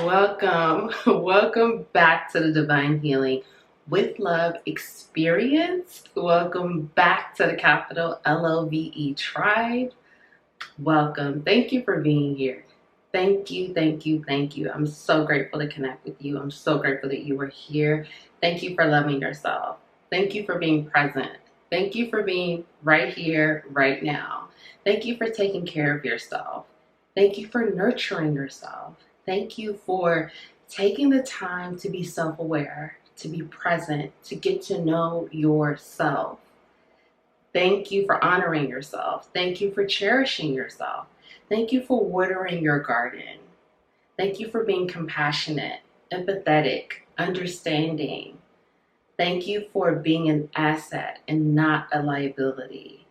Welcome. Welcome back to the Divine Healing with Love experience. Welcome back to the capital LOVE tribe. Welcome. Thank you for being here. Thank you, thank you, thank you. I'm so grateful to connect with you. I'm so grateful that you were here. Thank you for loving yourself. Thank you for being present. Thank you for being right here, right now. Thank you for taking care of yourself. Thank you for nurturing yourself. Thank you for taking the time to be self-aware, to be present, to get to know yourself. Thank you for honoring yourself. Thank you for cherishing yourself. Thank you for watering your garden. Thank you for being compassionate, empathetic, understanding. Thank you for being an asset and not a liability.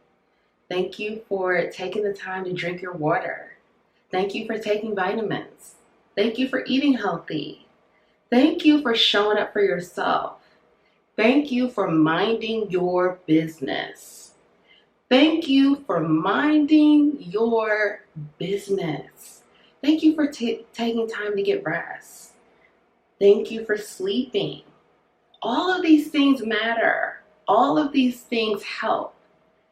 Thank you for taking the time to drink your water. Thank you for taking vitamins. Thank you for eating healthy. Thank you for showing up for yourself. Thank you for minding your business. Thank you for minding your business. Thank you for taking time to get rest. Thank you for sleeping. All of these things matter. All of these things help.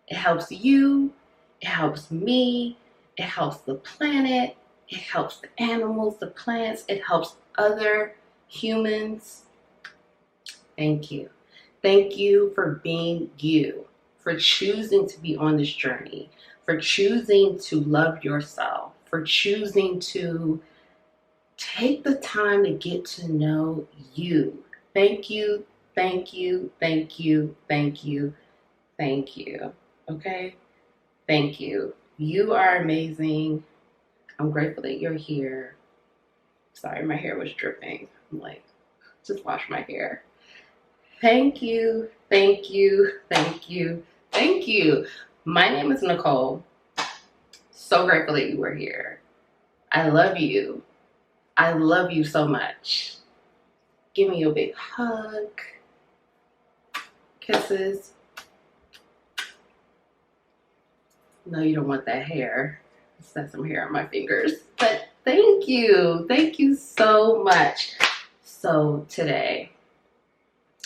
It helps you. It helps me. It helps the planet. It helps the animals, the plants. It helps other humans. Thank you. Thank you for being you, for choosing to be on this journey, for choosing to love yourself, for choosing to take the time to get to know you. Thank you, thank you, thank you, thank you, thank you. Okay? Thank you. You are amazing. I'm grateful that you're here. Sorry, my hair was dripping. I'm like, just wash my hair. Thank you, thank you, thank you, thank you. My name is Nicole. So grateful that you were here. I love you. I love you so much. Give me a big hug. Kisses. No, you don't want that hair. Just got some hair on my fingers. But thank you. Thank you so much. So today,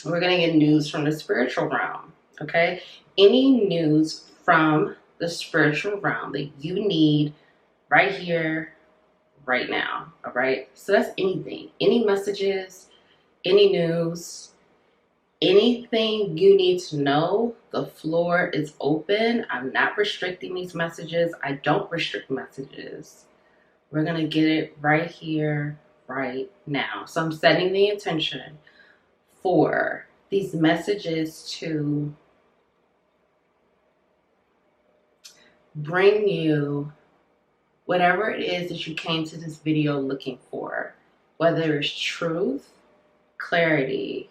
we're going to get news from the spiritual realm. Okay? Any news from the spiritual realm that you need right here, right now. All right? So that's anything. Any messages, any news, anything you need to know, the floor is open. I'm not restricting these messages. I don't restrict messages. We're going to get it right here, right now. So I'm setting the intention for these messages to bring you whatever it is that you came to this video looking for, whether it's truth, clarity,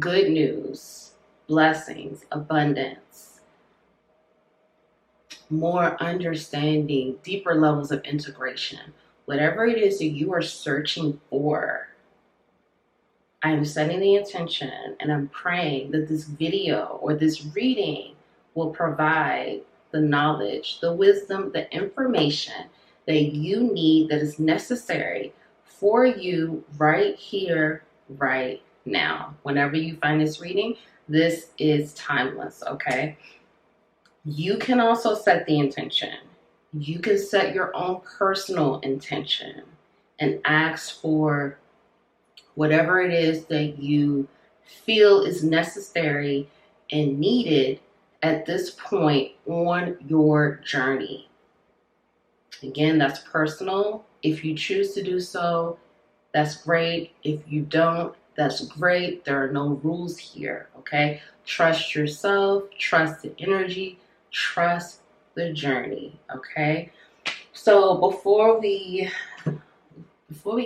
good news, blessings, abundance, more understanding, deeper levels of integration. Whatever it is that you are searching for, I am setting the intention and I'm praying that this video or this reading will provide the knowledge, the wisdom, the information that you need, that is necessary for you right here, right now. Whenever you find this reading, this is timeless, okay? You can also set the intention. You can set your own personal intention and ask for whatever it is that you feel is necessary and needed at this point on your journey. Again, that's personal. If you choose to do so, that's great. If you don't, that's great. There are no rules here, okay? Trust yourself, trust the energy, trust the journey, okay? So before we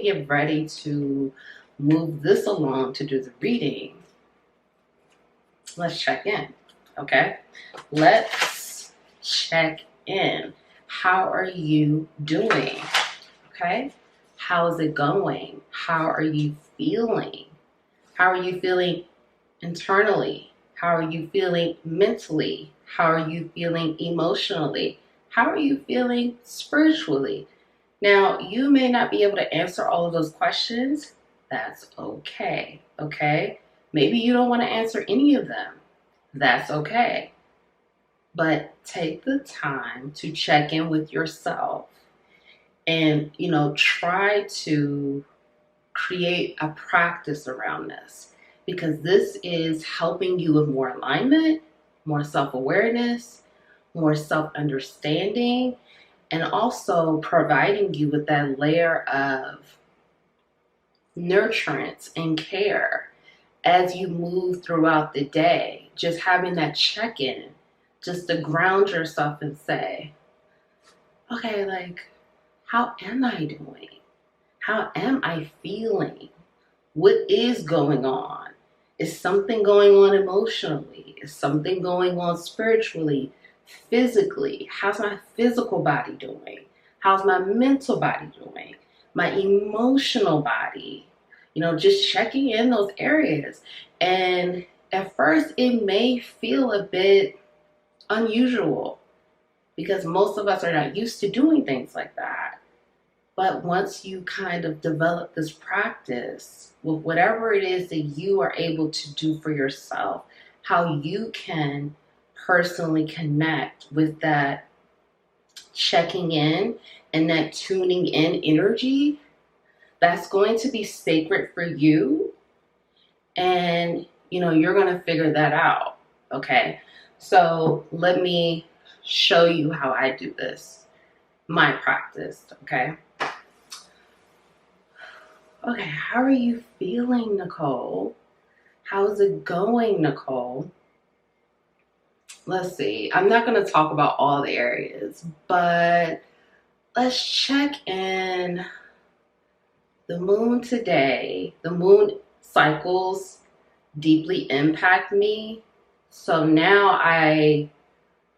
get ready to move this along to do the reading, let's check in, okay? Let's check in. How are you doing, okay? How is it going? How are you feeling? How are you feeling internally? How are you feeling mentally? How are you feeling emotionally? How are you feeling spiritually? Now, you may not be able to answer all of those questions. That's okay. Okay? Maybe you don't want to answer any of them. That's okay. But take the time to check in with yourself and, try to create a practice around this, because this is helping you with more alignment, more self-awareness, more self-understanding, and also providing you with that layer of nurturance and care as you move throughout the day. Just having that check-in, just to ground yourself and say, okay, like, how am I doing? How am I feeling? What is going on? Is something going on emotionally? Is something going on spiritually, physically? How's my physical body doing? How's my mental body doing? My emotional body? Just checking in those areas. And at first, it may feel a bit unusual because most of us are not used to doing things like that. But once you kind of develop this practice with whatever it is that you are able to do for yourself, how you can personally connect with that checking in and that tuning in energy, that's going to be sacred for you. And, you're going to figure that out. Okay. So let me show you how I do this. My practice. Okay. Okay, how are you feeling, Nicole? How's it going, Nicole? Let's see. I'm not going to talk about all the areas, but let's check in. The moon today, the moon cycles deeply impact me. So now I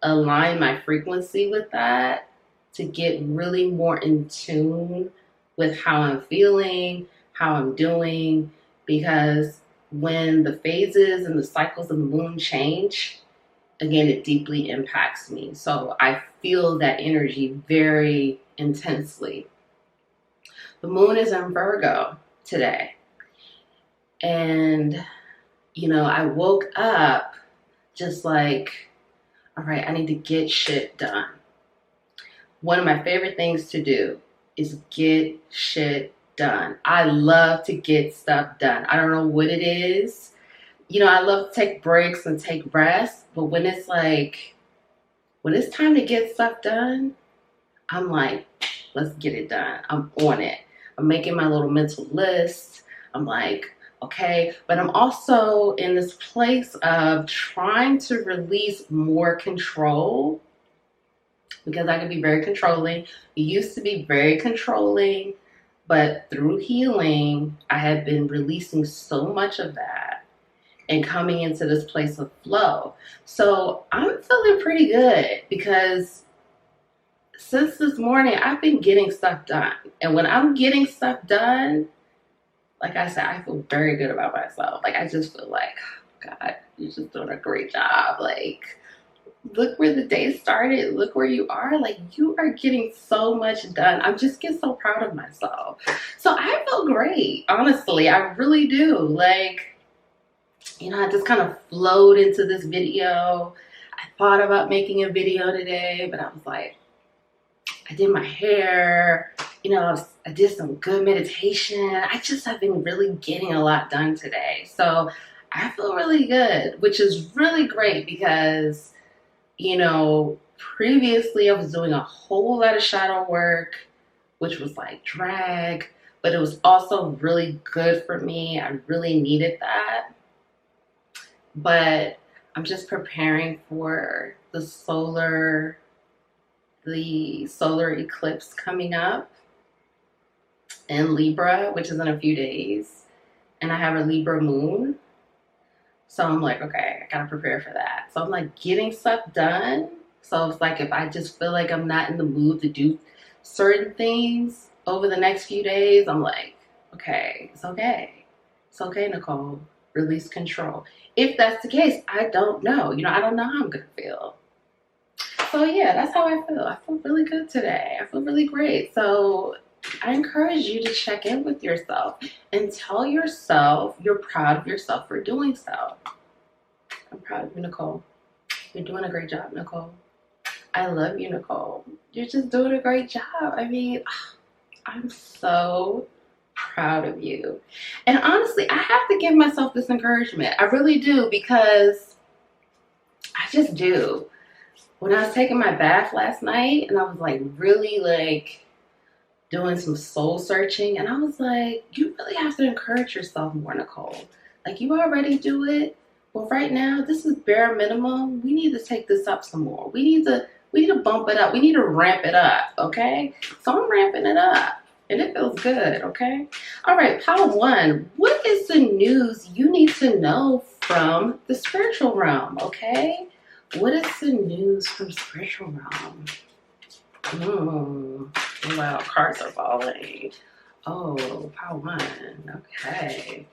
align my frequency with that to get really more in tune with how I'm feeling, how I'm doing, because when the phases and the cycles of the moon change, again, it deeply impacts me. So I feel that energy very intensely. The moon is in Virgo today. And, I woke up just like, all right, I need to get shit done. One of my favorite things to do is get shit done. I love to get stuff done. I don't know what it is. I love to take breaks and take rest, but when it's time to get stuff done, I'm like, let's get it done. I'm on it. I'm making my little mental list. I'm like, okay, but I'm also in this place of trying to release more control, because I can be very controlling. I used to be very controlling, but through healing, I have been releasing so much of that and coming into this place of flow. So I'm feeling pretty good, because since this morning, I've been getting stuff done. And when I'm getting stuff done, like I said, I feel very good about myself. Like, I just feel like, oh God, you're just doing a great job. Like, look where the day started. Look where you are. Like, you are getting so much done. I just get so proud of myself. So I feel great. Honestly, I really do. Like, I just kind of flowed into this video. I thought about making a video today, but I was like, I did my hair. I did some good meditation. I just have been really getting a lot done today. So I feel really good, which is really great because, previously I was doing a whole lot of shadow work, which was like drag, but it was also really good for me. I really needed that. But I'm just preparing for the solar eclipse coming up in Libra, which is in a few days. And I have a Libra moon. So I'm like, okay, I gotta prepare for that. So I'm like getting stuff done. So it's like, if I just feel like I'm not in the mood to do certain things over the next few days, I'm like, okay, it's okay. It's okay, Nicole. Release control. If that's the case, I don't know. I don't know how I'm gonna feel. So yeah, that's how I feel. I feel really good today. I feel really great. So I encourage you to check in with yourself and tell yourself you're proud of yourself for doing so. I'm proud of you, Nicole. You're doing a great job, Nicole. I love you, Nicole. You're just doing a great job. I mean, I'm so proud of you. And honestly, I have to give myself this encouragement. I really do, because I just do. When I was taking my bath last night and I was like really like doing some soul searching, and I was like, you really have to encourage yourself more, Nicole. Like, you already do it. Well, right now, this is bare minimum. We need to take this up some more. We need to bump it up. We need to ramp it up, okay? So I'm ramping it up, and it feels good, okay? All right, pile one. What is the news you need to know from the spiritual realm, okay? What is the news from spiritual realm? Wow, cards are falling. Oh, pile one. Okay.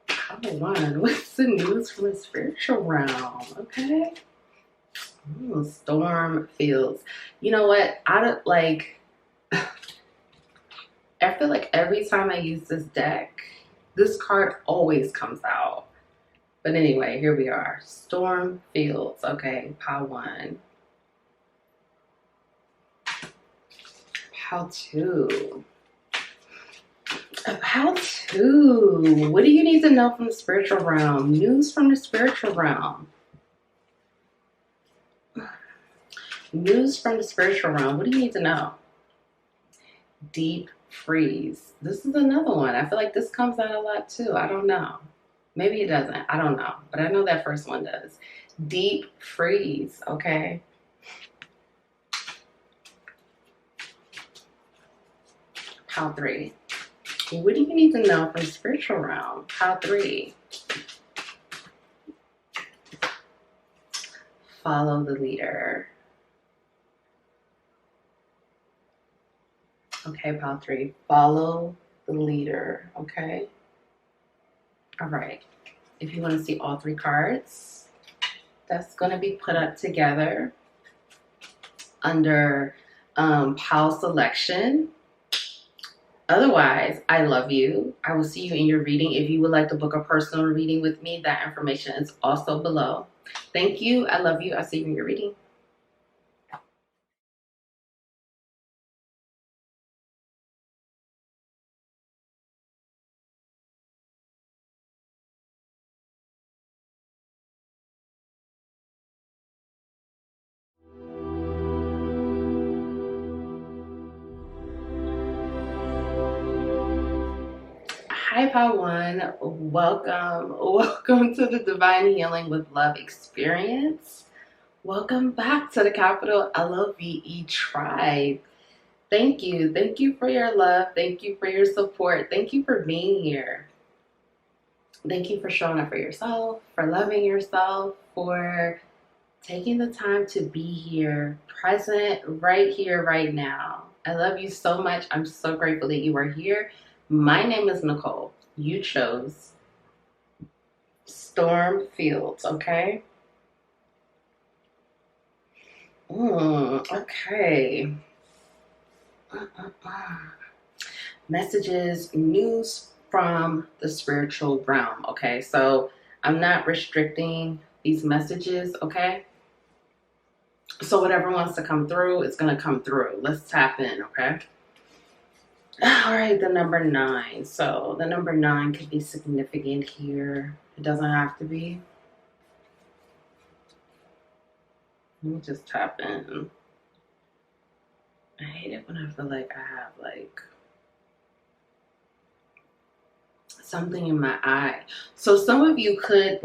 Pile one. What's the news from the spiritual realm? Okay. Storm fields. You know what? I feel like every time I use this deck, this card always comes out. But anyway, here we are. Storm fields. Okay, pile one. Pile two. Pile two. What do you need to know from the spiritual realm? News from the spiritual realm. News from the spiritual realm. What do you need to know? Deep freeze. This is another one. I feel like this comes out a lot too. I don't know. Maybe it doesn't. I don't know. But I know that first one does. Deep freeze. Okay. Pile three. What do you need to know from the spiritual realm? Pile three. Follow the leader. Okay, pile three. Follow the leader. Okay. All right. If you want to see all three cards, that's going to be put up together under pile selection. Otherwise, I love you. I will see you in your reading. If you would like to book a personal reading with me, that information is also below. Thank you. I love you. I'll see you in your reading. Hi, pile one. Welcome to the Divine Healing with Love experience. Welcome back to the capital LOVE tribe. Thank you. Thank you for your love. Thank you for your support. Thank you for being here. Thank you for showing up for yourself, for loving yourself, for taking the time to be here, present, right here, right now. I love you so much. I'm so grateful that you are here. My name is Nicole. You chose Storm Fields, okay? Okay. Messages, news from the spiritual realm, okay? So I'm not restricting these messages, okay? So whatever wants to come through, it's going to come through. Let's tap in, okay? All right, the number 9. So the number 9 could be significant here. It doesn't have to be. Let me just tap in. I hate it when I feel like I have like something in my eye. So some of you could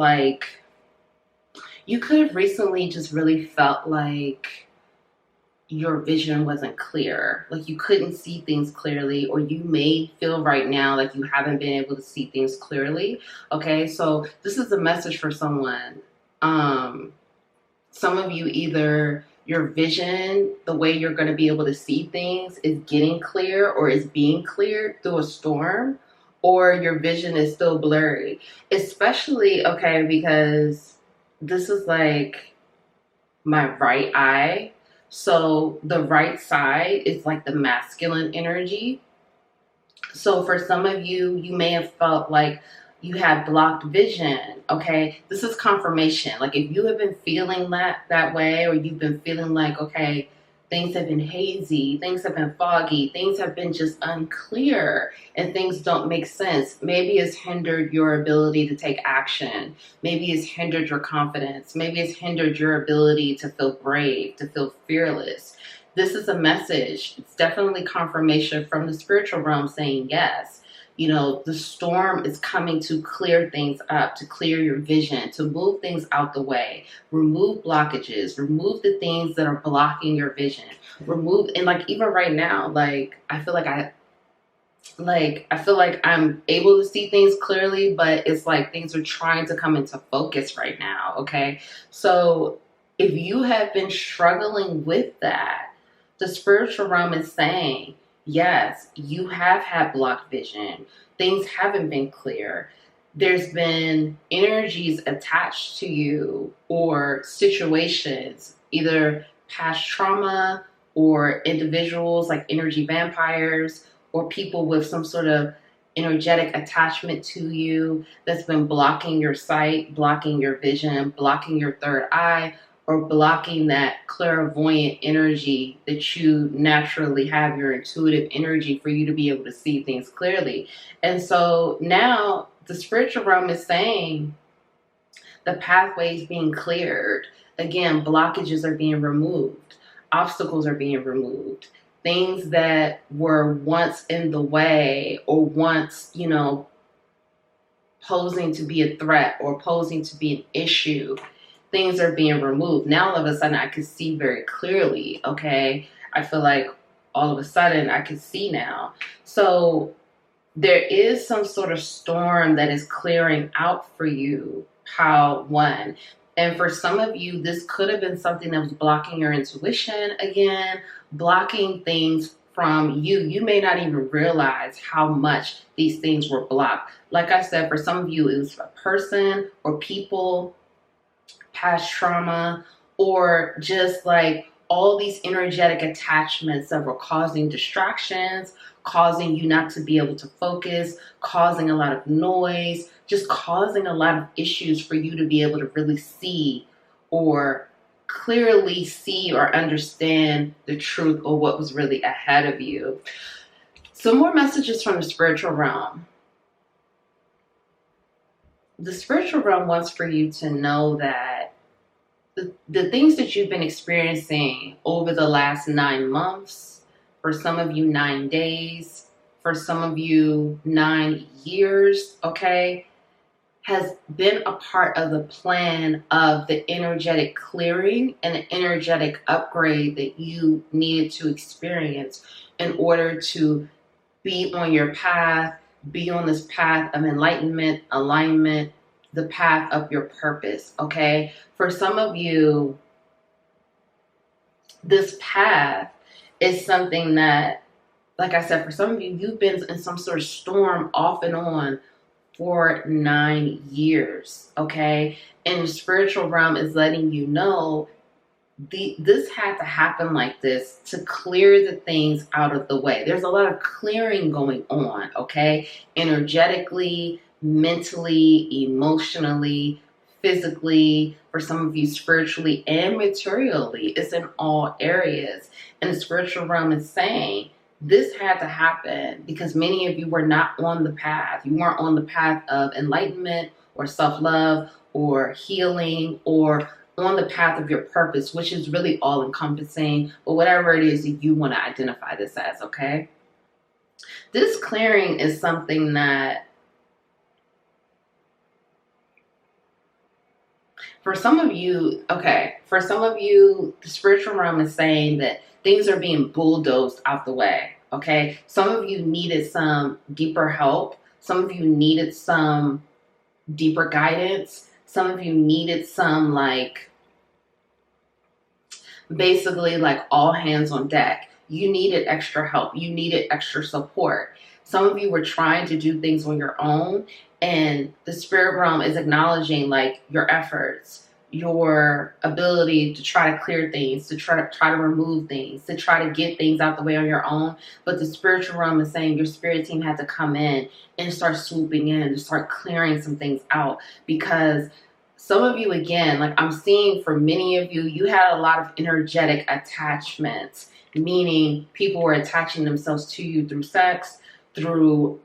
you could have recently just really felt like your vision wasn't clear. Like you couldn't see things clearly, or you may feel right now like you haven't been able to see things clearly. Okay, so this is a message for someone. Some of you, either your vision, the way you're going to be able to see things is getting clear or is being cleared through a storm, or your vision is still blurry. Especially, okay, because this is like my right eye. So the right side is like the masculine energy. So for some of you, you may have felt like you had blocked vision. Okay, this is confirmation. Like if you have been feeling that way, or you've been feeling like, okay, things have been hazy, things have been foggy, things have been just unclear, and things don't make sense. Maybe it's hindered your ability to take action. Maybe it's hindered your confidence. Maybe it's hindered your ability to feel brave, to feel fearless. This is a message. It's definitely confirmation from the spiritual realm saying yes. You know, the storm is coming to clear things up, to clear your vision, to move things out the way, remove blockages, remove the things that are blocking your vision. Remove, and like even right now, like I feel like I'm able to see things clearly, but it's like things are trying to come into focus right now. Okay. So if you have been struggling with that, the spiritual realm is saying, yes, you have had blocked vision. Things haven't been clear. There's been energies attached to you or situations, either past trauma or individuals like energy vampires or people with some sort of energetic attachment to you that's been blocking your sight, blocking your vision, blocking your third eye, or blocking that clairvoyant energy that you naturally have, your intuitive energy for you to be able to see things clearly. And so now the spiritual realm is saying the pathways being cleared. Again, blockages are being removed. Obstacles are being removed. Things that were once in the way or once, posing to be a threat or posing to be an issue, things are being removed. Now, all of a sudden, I can see very clearly, okay? I feel like all of a sudden I can see now. So there is some sort of storm that is clearing out for you, pile one. And for some of you, this could have been something that was blocking your intuition again, blocking things from you. You may not even realize how much these things were blocked. Like I said, for some of you, it was a person or people, past trauma, or just like all these energetic attachments that were causing distractions, causing you not to be able to focus, causing a lot of noise, just causing a lot of issues for you to be able to really see or clearly see or understand the truth or what was really ahead of you. Some more messages from the spiritual realm. The spiritual realm wants for you to know that the things that you've been experiencing over the last 9 months, for some of you 9 days, for some of you 9 years, okay, has been a part of the plan of the energetic clearing and the energetic upgrade that you needed to experience in order to be on your path, be on this path of enlightenment, alignment, the path of your purpose, okay? For some of you, this path is something that, like I said, for some of you, you've been in some sort of storm off and on for 9 years, okay? And the spiritual realm is letting you know this had to happen like this to clear the things out of the way. There's a lot of clearing going on, okay? Energetically, mentally, emotionally, physically, for some of you spiritually and materially. It's in all areas. And the spiritual realm is saying this had to happen because many of you were not on the path. You weren't on the path of enlightenment or self-love or healing or on the path of your purpose, which is really all encompassing, but whatever it is that you want to identify this as, okay? This clearing is something that for some of you, the spiritual realm is saying that things are being bulldozed out the way, okay? Some of you needed some deeper help. Some of you needed some deeper guidance. Some of you needed some basically all hands on deck. You needed extra help. You needed extra support. Some of you were trying to do things on your own, and the spirit realm is acknowledging your efforts. your ability to try to clear things, to try to remove things, to try to get things out the way on your own. But the spiritual realm is saying your spirit team had to come in and start swooping in and start clearing some things out, because some of you, again, like I'm seeing for many of you, you had a lot of energetic attachments, meaning people were attaching themselves to you through sex, through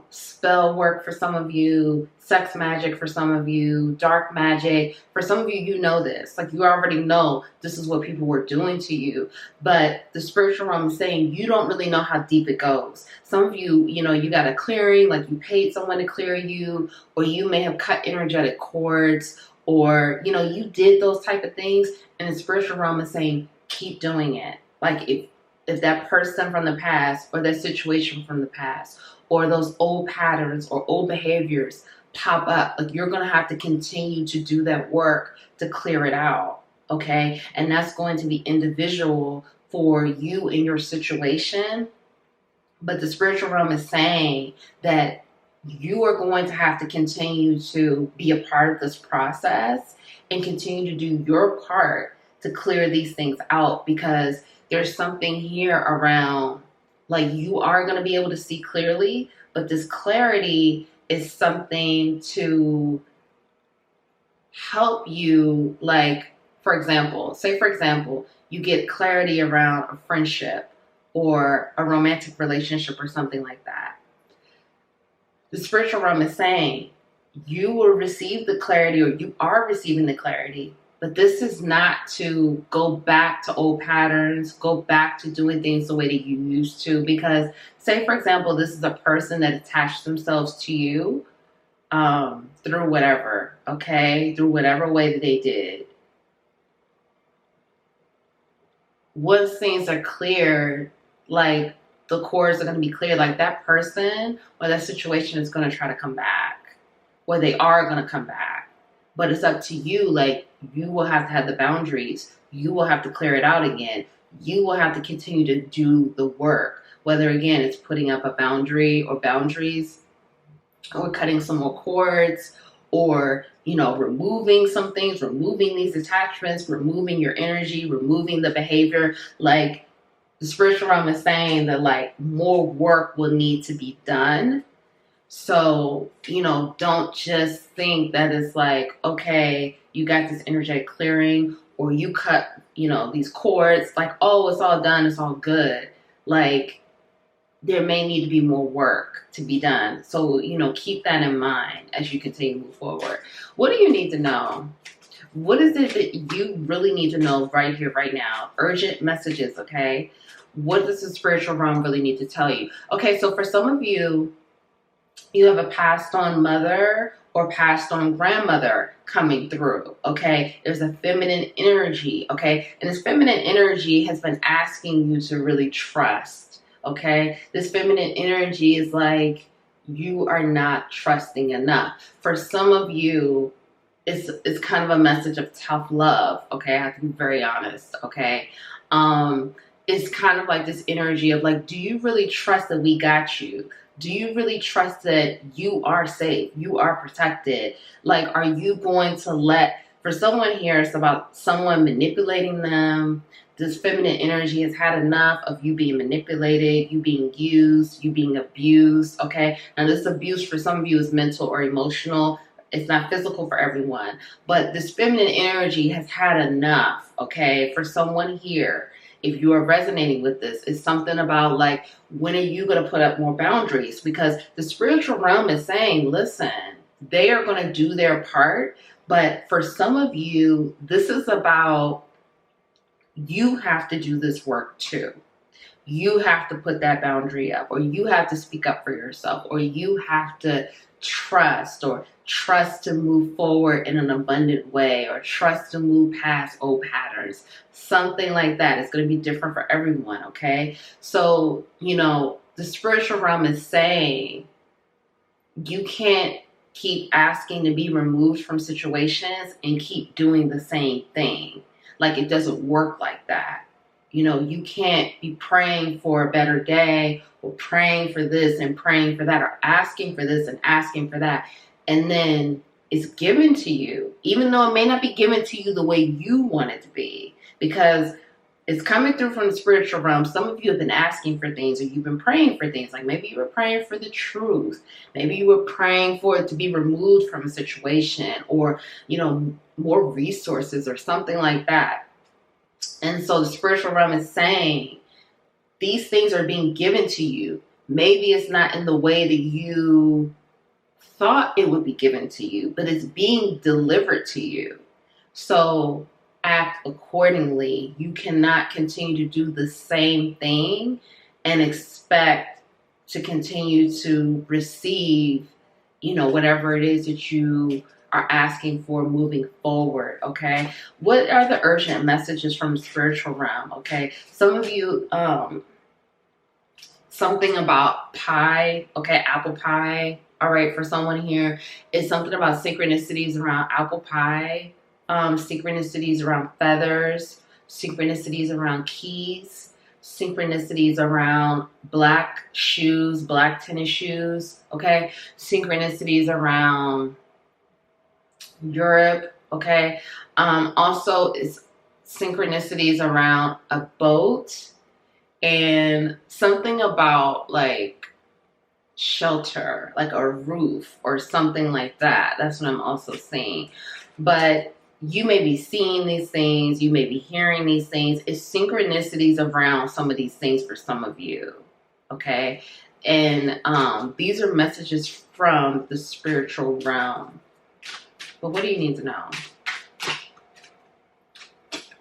spell work for some of you, sex magic for some of you, dark magic. For some of you, you know this. Like you already know this is what people were doing to you. But the spiritual realm is saying you don't really know how deep it goes. Some of you, you got a clearing, like you paid someone to clear you, or you may have cut energetic cords, or, you did those type of things. And the spiritual realm is saying, keep doing it. Like if that person from the past, or that situation from the past, or those old patterns or old behaviors pop up, like you're going to have to continue to do that work to clear it out. Okay. And that's going to be individual for you in your situation. But the spiritual realm is saying that you are going to have to continue to be a part of this process and continue to do your part to clear these things out, because there's something here around, like, you are going to be able to see clearly, but this clarity is something to help you. Like, for example, you get clarity around a friendship or a romantic relationship or something like that. The spiritual realm is saying you will receive the clarity, or you are receiving the clarity, but this is not to go back to old patterns, go back to doing things the way that you used to. Because, say, for example, this is a person that attached themselves to you through whatever, okay? Through whatever way that they did. Once things are cleared, like the cords are going to be clear, like that person or that situation is going to try to come back, or they are going to come back. But it's up to you. Like, you will have to have the boundaries. You will have to clear it out again. You will have to continue to do the work, whether, again, it's putting up a boundary or boundaries, or cutting some more cords, or, removing some things, removing these attachments, removing your energy, removing the behavior. Like, the spiritual realm is saying that, like, more work will need to be done. So, don't just think that it's like, okay, you got this energetic clearing, or you cut, these cords, like, oh, it's all done, it's all good. Like, there may need to be more work to be done. So, keep that in mind as you continue to move forward. What do you need to know? What is it that you really need to know right here, right now? Urgent messages, okay? What does the spiritual realm really need to tell you? Okay, so for some of you, you have a passed on mother or passed on grandmother coming through, okay? There's a feminine energy, okay? And this feminine energy has been asking you to really trust, okay? This feminine energy is like, you are not trusting enough. For some of you, it's kind of a message of tough love, okay? I have to be very honest, okay? It's kind of like this energy of like, do you really trust that we got you? Do you really trust that you are safe? You are protected? Like, are you going to for someone here, it's about someone manipulating them. This feminine energy has had enough of you being manipulated, you being used, you being abused, okay? Now, this abuse for some of you is mental or emotional. It's not physical for everyone. But this feminine energy has had enough, okay? For someone here, if you are resonating with this, it's something about like, when are you going to put up more boundaries? Because the spiritual realm is saying, listen, they are going to do their part. But for some of you, this is about, you have to do this work too. You have to put that boundary up, or you have to speak up for yourself, or you have to trust to move forward in an abundant way, or trust to move past old patterns, something like that. It's going to be different for everyone, okay? So, the spiritual realm is saying you can't keep asking to be removed from situations and keep doing the same thing. Like, it doesn't work like that. You can't be praying for a better day, or praying for this and praying for that, or asking for this and asking for that, and then it's given to you, even though it may not be given to you the way you want it to be, because it's coming through from the spiritual realm. Some of you have been asking for things, or you've been praying for things. Like maybe you were praying for the truth. Maybe you were praying for it to be removed from a situation, or, more resources or something like that. And so the spiritual realm is saying these things are being given to you. Maybe it's not in the way that you thought it would be given to you, but it's being delivered to you. So act accordingly. You cannot continue to do the same thing and expect to continue to receive, whatever it is that you are asking for moving forward, okay? What are the urgent messages from the spiritual realm, okay? Some of you, something about pie, okay, apple pie, all right, for someone here, it's something about synchronicities around apple pie, synchronicities around feathers, synchronicities around keys, synchronicities around black shoes, black tennis shoes, okay? Synchronicities around Europe, okay? Also, it's synchronicities around a boat and something about like shelter, like a roof or something like that. That's what I'm also seeing. But you may be seeing these things, you may be hearing these things. It's synchronicities around some of these things for some of you, okay? And these are messages from the spiritual realm. But what do you need to know?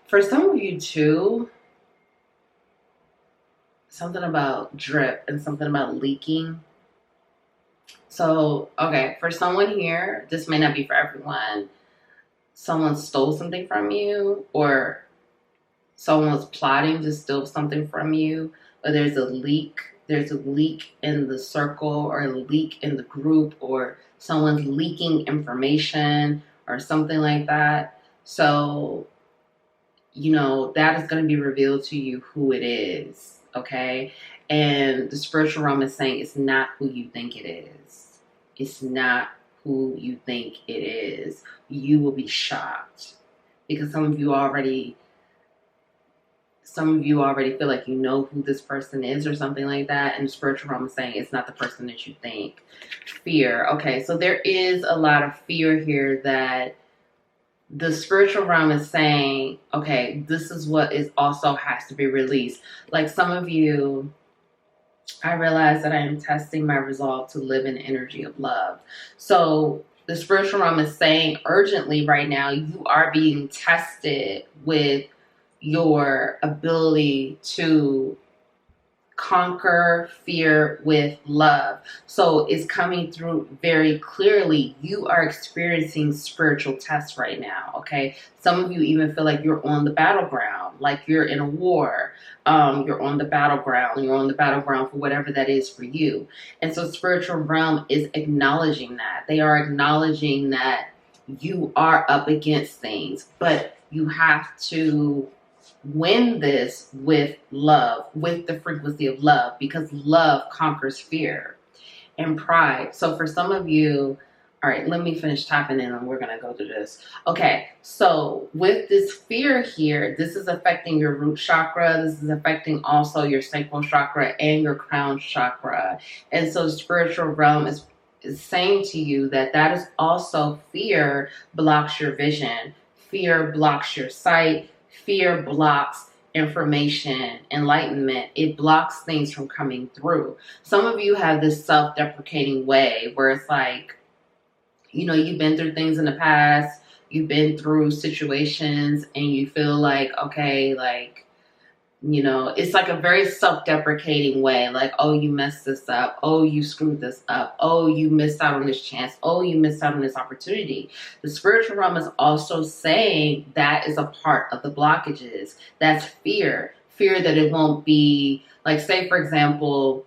For some of you too, something about drip and something about leaking. So, okay, for someone here, this may not be for everyone. Someone stole something from you, or someone was plotting to steal something from you, or there's a leak. There's a leak in the circle, or a leak in the group, or someone's leaking information or something like that. So, that is going to be revealed to you who it is, okay? And the spiritual realm is saying it's not who you think it is. It's not who you think it is. You will be shocked because some of you already feel like you know who this person is or something like that. And the spiritual realm is saying it's not the person that you think. Fear. Okay, so there is a lot of fear here that the spiritual realm is saying, okay, this is what is also has to be released. Like some of you, I realize that I am testing my resolve to live in the energy of love. So the spiritual realm is saying urgently right now, you are being tested with your ability to conquer fear with love. So it's coming through very clearly. You are experiencing spiritual tests right now, okay? Some of you even feel like you're on the battleground, like you're in a war. You're on the battleground. You're on the battleground for whatever that is for you. And so spiritual realm is acknowledging that. They are acknowledging that you are up against things, but you have to win this with love, with the frequency of love, because love conquers fear and pride. So for some of you, all right, let me finish tapping in and we're going to go through this. Okay, so with this fear here, this is affecting your root chakra. This is affecting also your sacral chakra and your crown chakra. And so the spiritual realm is saying to you that that is also fear blocks your vision. Fear blocks your sight. Fear blocks information, enlightenment. It blocks things from coming through. Some of you have this self-deprecating way where it's like, you've been through things in the past, you've been through situations, and you feel like, okay, like, it's like a very self-deprecating way. Like, oh, you messed this up. Oh, you screwed this up. Oh, you missed out on this chance. Oh, you missed out on this opportunity. The spiritual realm is also saying that is a part of the blockages. That's fear. Fear that it won't be, like, say, for example,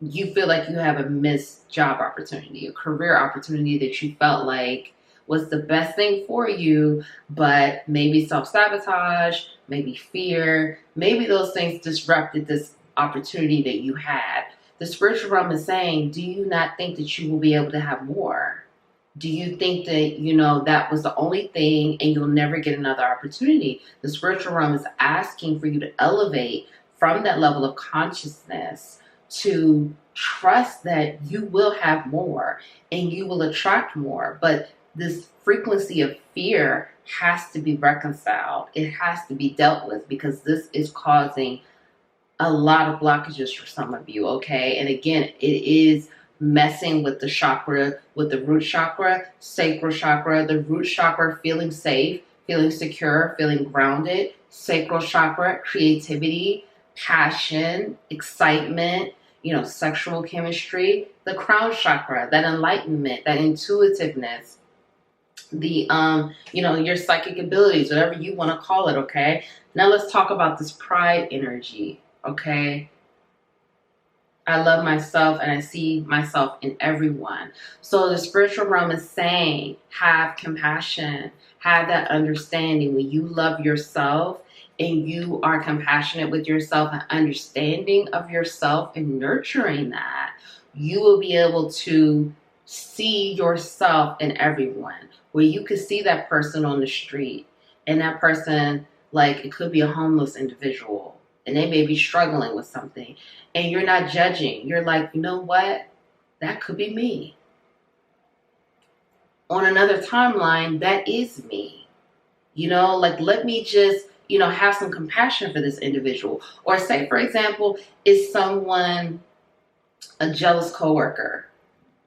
you feel like you have a missed job opportunity, a career opportunity that you felt like was the best thing for you, but maybe self-sabotage, maybe fear, maybe those things disrupted this opportunity that you had. The spiritual realm is saying, do you not think that you will be able to have more? Do you think that, you know, that was the only thing and you'll never get another opportunity? The spiritual realm is asking for you to elevate from that level of consciousness to trust that you will have more and you will attract more. But this frequency of fear has to be reconciled. It has to be dealt with, because this is causing a lot of blockages for some of you, okay? And again, it is messing with the chakra, with the root chakra, sacral chakra, the root chakra, feeling safe, feeling secure, feeling grounded, sacral chakra, creativity, passion, excitement, you know, sexual chemistry, the crown chakra, that enlightenment, that intuitiveness, the you know, your psychic abilities, whatever you want to call it, okay? Now let's talk about this pride energy, okay? I love myself and I see myself in everyone. So the spiritual realm is saying, have compassion, have that understanding. When you love yourself and you are compassionate with yourself and understanding of yourself and nurturing that, you will be able to see yourself in everyone. Where you could see that person on the street, and that person, like, it could be a homeless individual and they may be struggling with something, and you're not judging. You're like, you know what? That could be me. On another timeline, that is me. You know, like, let me just, you know, have some compassion for this individual. Or say, for example, is someone a jealous coworker,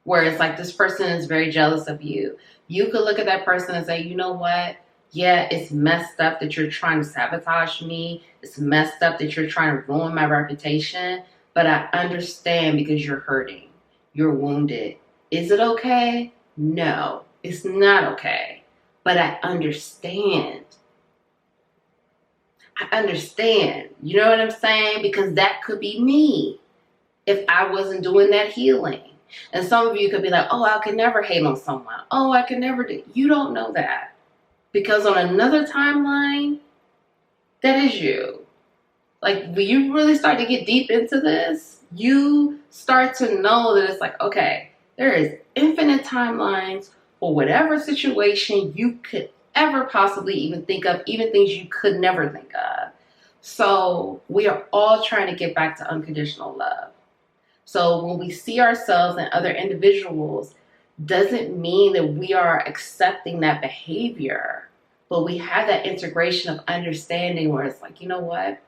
where it's like this person is very jealous of you. You could look at that person and say, you know what? Yeah, it's messed up that you're trying to sabotage me. It's messed up that you're trying to ruin my reputation. But I understand, because you're hurting. You're wounded. Is it okay? No, it's not okay. But I understand. I understand. You know what I'm saying? Because that could be me if I wasn't doing that healing. And some of you could be like, oh, I could never hate on someone. Oh, I could never do. You don't know that. Because on another timeline, that is you. Like, when you really start to get deep into this, you start to know that it's like, okay, there is infinite timelines for whatever situation you could ever possibly even think of, even things you could never think of. So we are all trying to get back to unconditional love. So when we see ourselves and other individuals, doesn't mean that we are accepting that behavior, but we have that integration of understanding where it's like, you know what?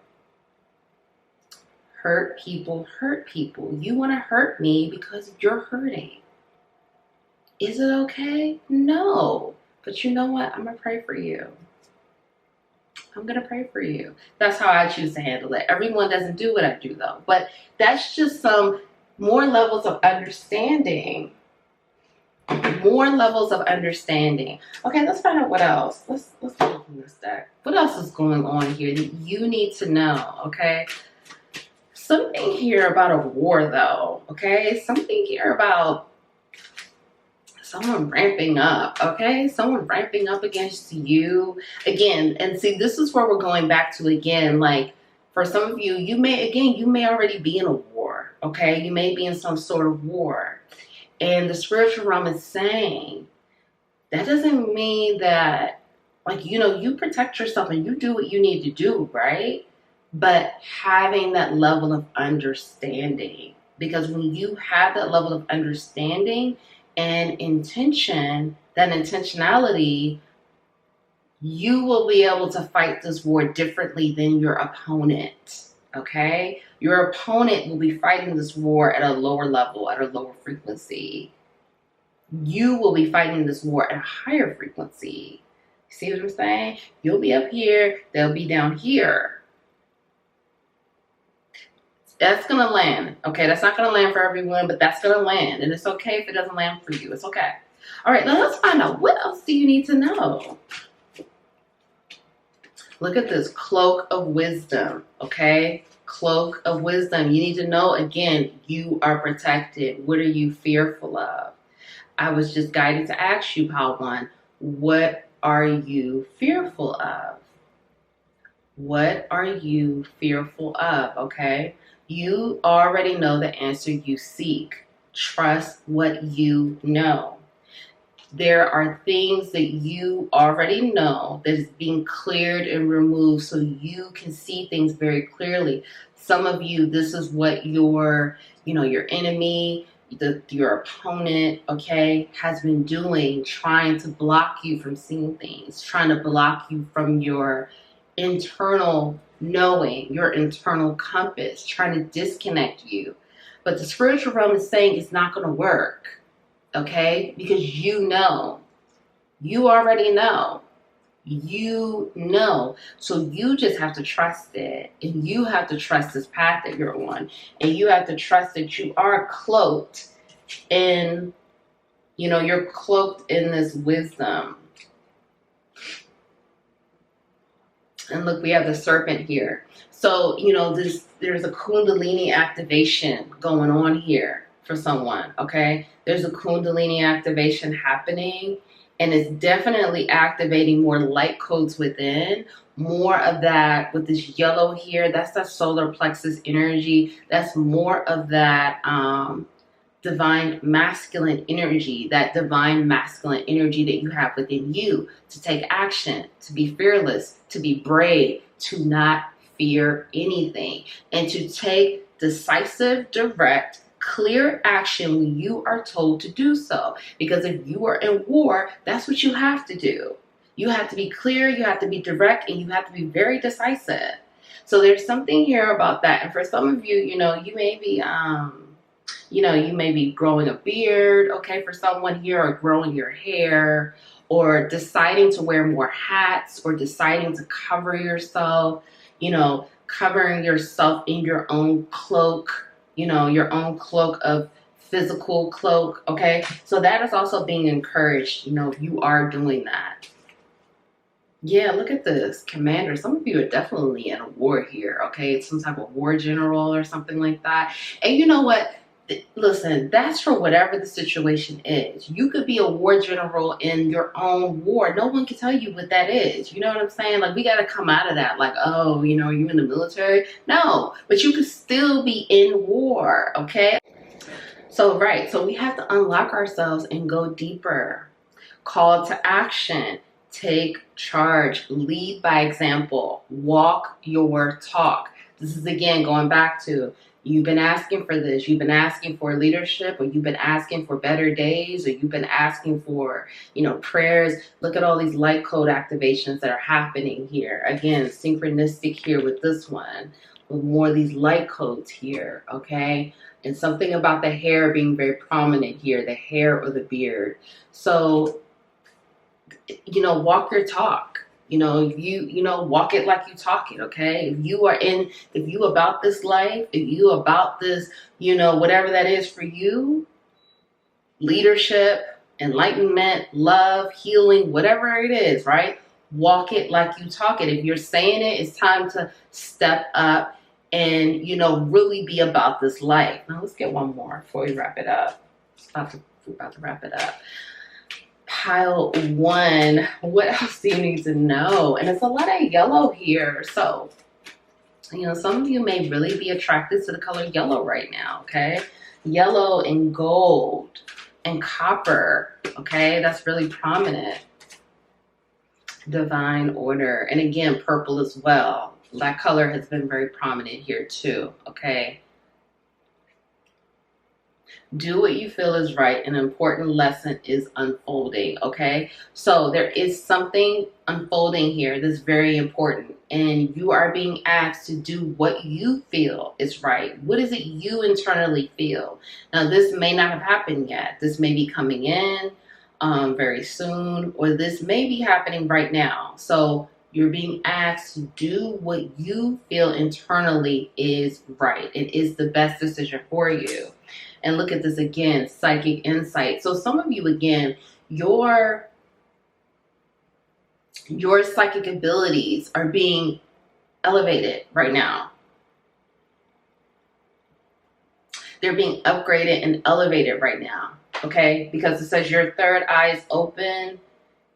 Hurt people hurt people. You want to hurt me because you're hurting. Is it okay? No. But you know what? I'm going to pray for you. I'm going to pray for you. That's how I choose to handle it. Everyone doesn't do what I do, though. But that's just some more levels of understanding. More levels of understanding. Okay, let's find out what else. Let's go from this deck. What else is going on here that you need to know, okay? Something here about a war, though, okay? Something here about someone ramping up, okay? Someone ramping up against you. Again, and see, this is where we're going back to again, like, for some of you, you may already be in a war, okay? You may be in some sort of war. And the spiritual realm is saying, that doesn't mean that, like, you know, you protect yourself and you do what you need to do, right? But having that level of understanding, because when you have that level of understanding and intention, that intentionality, you will be able to fight this war differently than your opponent, okay? Your opponent will be fighting this war at a lower level, at a lower frequency. You will be fighting this war at a higher frequency. See what I'm saying? You'll be up here, they'll be down here. That's going to land, okay? That's not going to land for everyone, but that's going to land. And it's okay if it doesn't land for you. It's okay. All right, now let's find out, what else do you need to know? Look at this, cloak of wisdom, okay? Cloak of wisdom. You need to know, again, you are protected. What are you fearful of? I was just guided to ask you, Pile One, what are you fearful of? What are you fearful of, okay? You already know the answer you seek. Trust what you know. There are things that you already know that is being cleared and removed so you can see things very clearly. Some of you, this is what your enemy, your opponent, okay, has been doing, trying to block you from seeing things, trying to block you from your internal knowing, your internal compass, trying to disconnect you. But the spiritual realm is saying it's not going to work. Okay? Because you already know. So you just have to trust it. And you have to trust this path that you're on. And you have to trust that you are cloaked in, you're cloaked in this wisdom. And look, we have the serpent here. So, there's a Kundalini activation going on here for someone, okay? There's a Kundalini activation happening, and it's definitely activating more light codes within. More of that with this yellow here, that's that solar plexus energy. That's more of that divine masculine energy, that you have within you to take action, to be fearless, to be brave, to not fear anything, and to take decisive, direct, clear action when you are told to do so. Because if you are in war, that's what you have to do. You have to be clear, you have to be direct, and you have to be very decisive. So there's something here about that. And for some of you, you may be you may be growing a beard, okay, for someone here, or growing your hair, or deciding to wear more hats, or deciding to cover yourself, covering yourself in your own cloak, your own cloak of physical cloak, okay? So that is also being encouraged, if you are doing that. Yeah, look at this, commander. Some of you are definitely in a war here, okay? It's some type of war general or something like that. And you know what? Listen, that's for whatever the situation is. You could be a war general in your own war. No one can tell you what that is. You know what I'm saying? Like, we got to come out of that. Like, oh, you in the military? No, but you could still be in war, okay? So, right. So we have to unlock ourselves and go deeper. Call to action. Take charge. Lead by example. Walk your talk. This is, again, going back to, you've been asking for this. You've been asking for leadership, or you've been asking for better days, or you've been asking for, prayers. Look at all these light code activations that are happening here. Again, synchronistic here with this one, with more of these light codes here, okay? And something about the hair being very prominent here, the hair or the beard. So, walk your talk. Walk it like you talk it, okay? If you about this life, if you about this, whatever that is for you, leadership, enlightenment, love, healing, whatever it is, right? Walk it like you talk it. If you're saying it, it's time to step up and, really be about this life. Now let's get one more before we wrap it up. We're about to wrap it up. Pile 1, what else do you need to know? And it's a lot of yellow here. So, some of you may really be attracted to the color yellow right now, okay? Yellow and gold and copper, okay? That's really prominent. Divine order. And again, purple as well. That color has been very prominent here too, okay? Do what you feel is right. An important lesson is unfolding, okay? So there is something unfolding here that's very important, and you are being asked to do what you feel is right. What is it you internally feel? Now, this may not have happened yet. This may be coming in very soon, or this may be happening right now. So you're being asked to do what you feel internally is right. It is the best decision for you. And look at this again, psychic insight. So some of you, again, your psychic abilities are being elevated right now. They're being upgraded and elevated right now, okay? Because it says your third eye is open.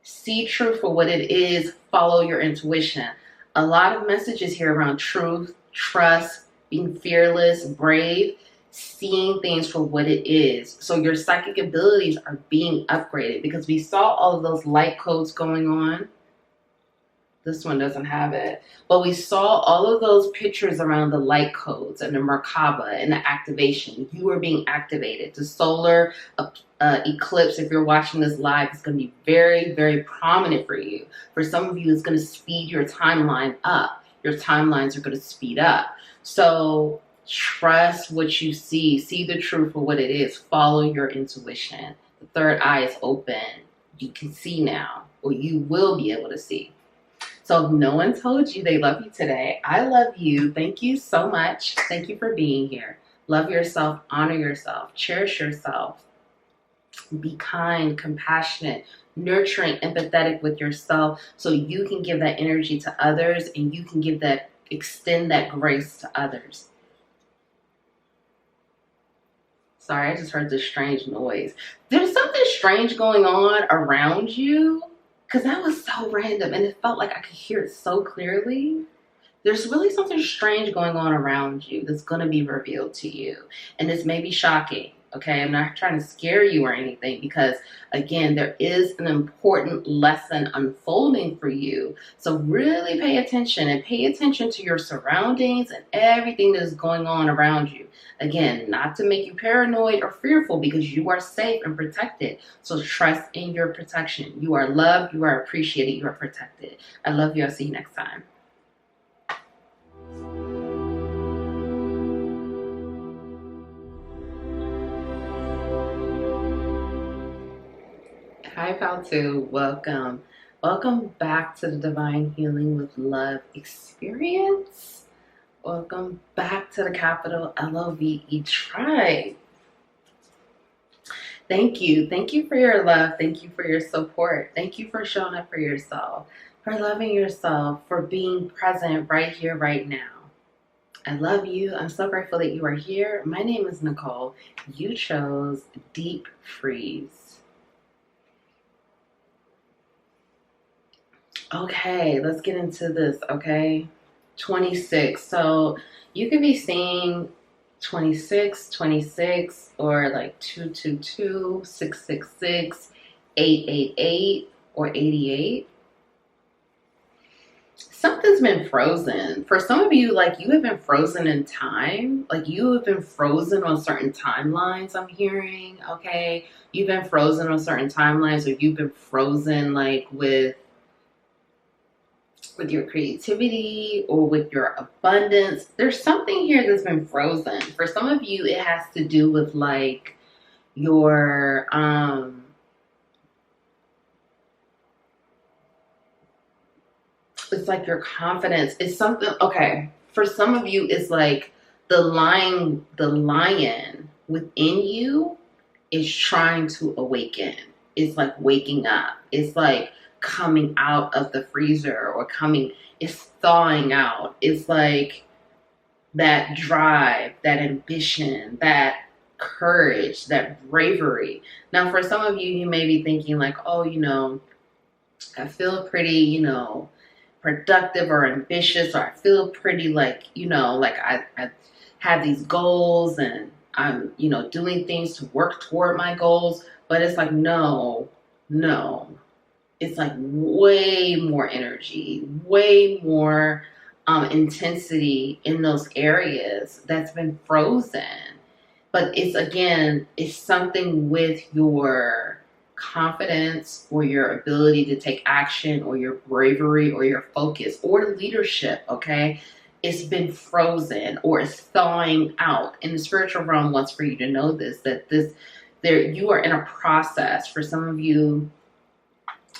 See truth for what it is. Follow your intuition. A lot of messages here around truth, trust, being fearless, brave. seeing things for what it is. So your psychic abilities are being upgraded because we saw all of those light codes going on. This one doesn't have it. But we saw all of those pictures around the light codes and the Merkaba and the activation. You are being activated. The solar eclipse, if you're watching this live, is going to be very, very prominent for you. For some of you, it's going to speed your timeline up. Your timelines are going to speed up. So trust what you see. See the truth for what it is. Follow your intuition. The third eye is open. You can see now, or you will be able to see. So if no one told you they love you today, I love you. Thank you so much. Thank you for being here. Love yourself, honor yourself, cherish yourself. Be kind, compassionate, nurturing, empathetic with yourself so you can give that energy to others and you can give that, extend that grace to others. Sorry, I just heard this strange noise. There's something strange going on around you. Because that was so random and it felt like I could hear it so clearly. There's really something strange going on around you that's going to be revealed to you. And this may be shocking, okay? I'm not trying to scare you or anything because, again, there is an important lesson unfolding for you. So really pay attention and pay attention to your surroundings and everything that is going on around you. Again, not to make you paranoid or fearful because you are safe and protected. So trust in your protection. You are loved, you are appreciated, you are protected. I love you. I'll see you next time. Hi, Pal 2. Welcome. Welcome back to the Divine Healing with Love experience. Welcome back to the capital LOVE tribe. Thank you. Thank you for your love. Thank you for your support. Thank you for showing up for yourself, for loving yourself, for being present right here, right now. I love you. I'm so grateful that you are here. My name is Nicole. You chose Deep Freeze. Okay, let's get into this, okay? 26. So you could be seeing 26, 26, or like 222, 666, 888, or 88. Something's been frozen. For some of you, like you have been frozen in time. Like you have been frozen on certain timelines, I'm hearing, okay? You've been frozen on certain timelines, or you've been frozen like with your creativity or with your abundance. There's something here that's been frozen. For some of you, it has to do with like your it's like your confidence. It's something, okay, for some of you, it's like the lion within you is trying to awaken. It's like waking up. It's like coming out of the freezer or it's thawing out. It's like that drive, that ambition, that courage, that bravery. Now, for some of you, you may be thinking like, oh, I feel pretty, productive or ambitious, or I feel pretty like, like I have these goals and I'm, doing things to work toward my goals. But it's like, no. It's like way more energy, way more intensity in those areas that's been frozen. But it's something with your confidence or your ability to take action or your bravery or your focus or leadership, okay? It's been frozen or it's thawing out. And the spiritual realm wants for you to know this, that you are in a process. For some of you,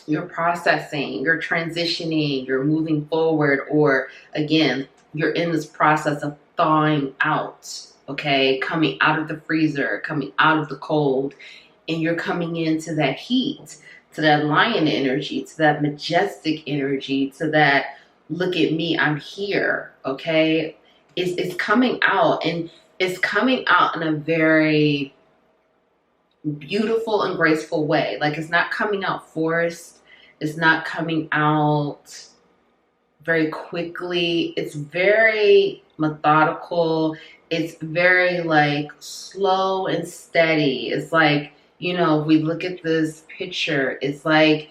you're processing, you're transitioning, you're moving forward, or again, you're in this process of thawing out, okay? Coming out of the freezer, coming out of the cold, and you're coming into that heat, to that lion energy, to that majestic energy, to that, look at me, I'm here, okay? It's coming out, and it's coming out in a very beautiful and graceful way. Like it's not coming out forced. It's not coming out very quickly. It's very methodical. It's very like slow and steady. It's like, if we look at this picture, it's like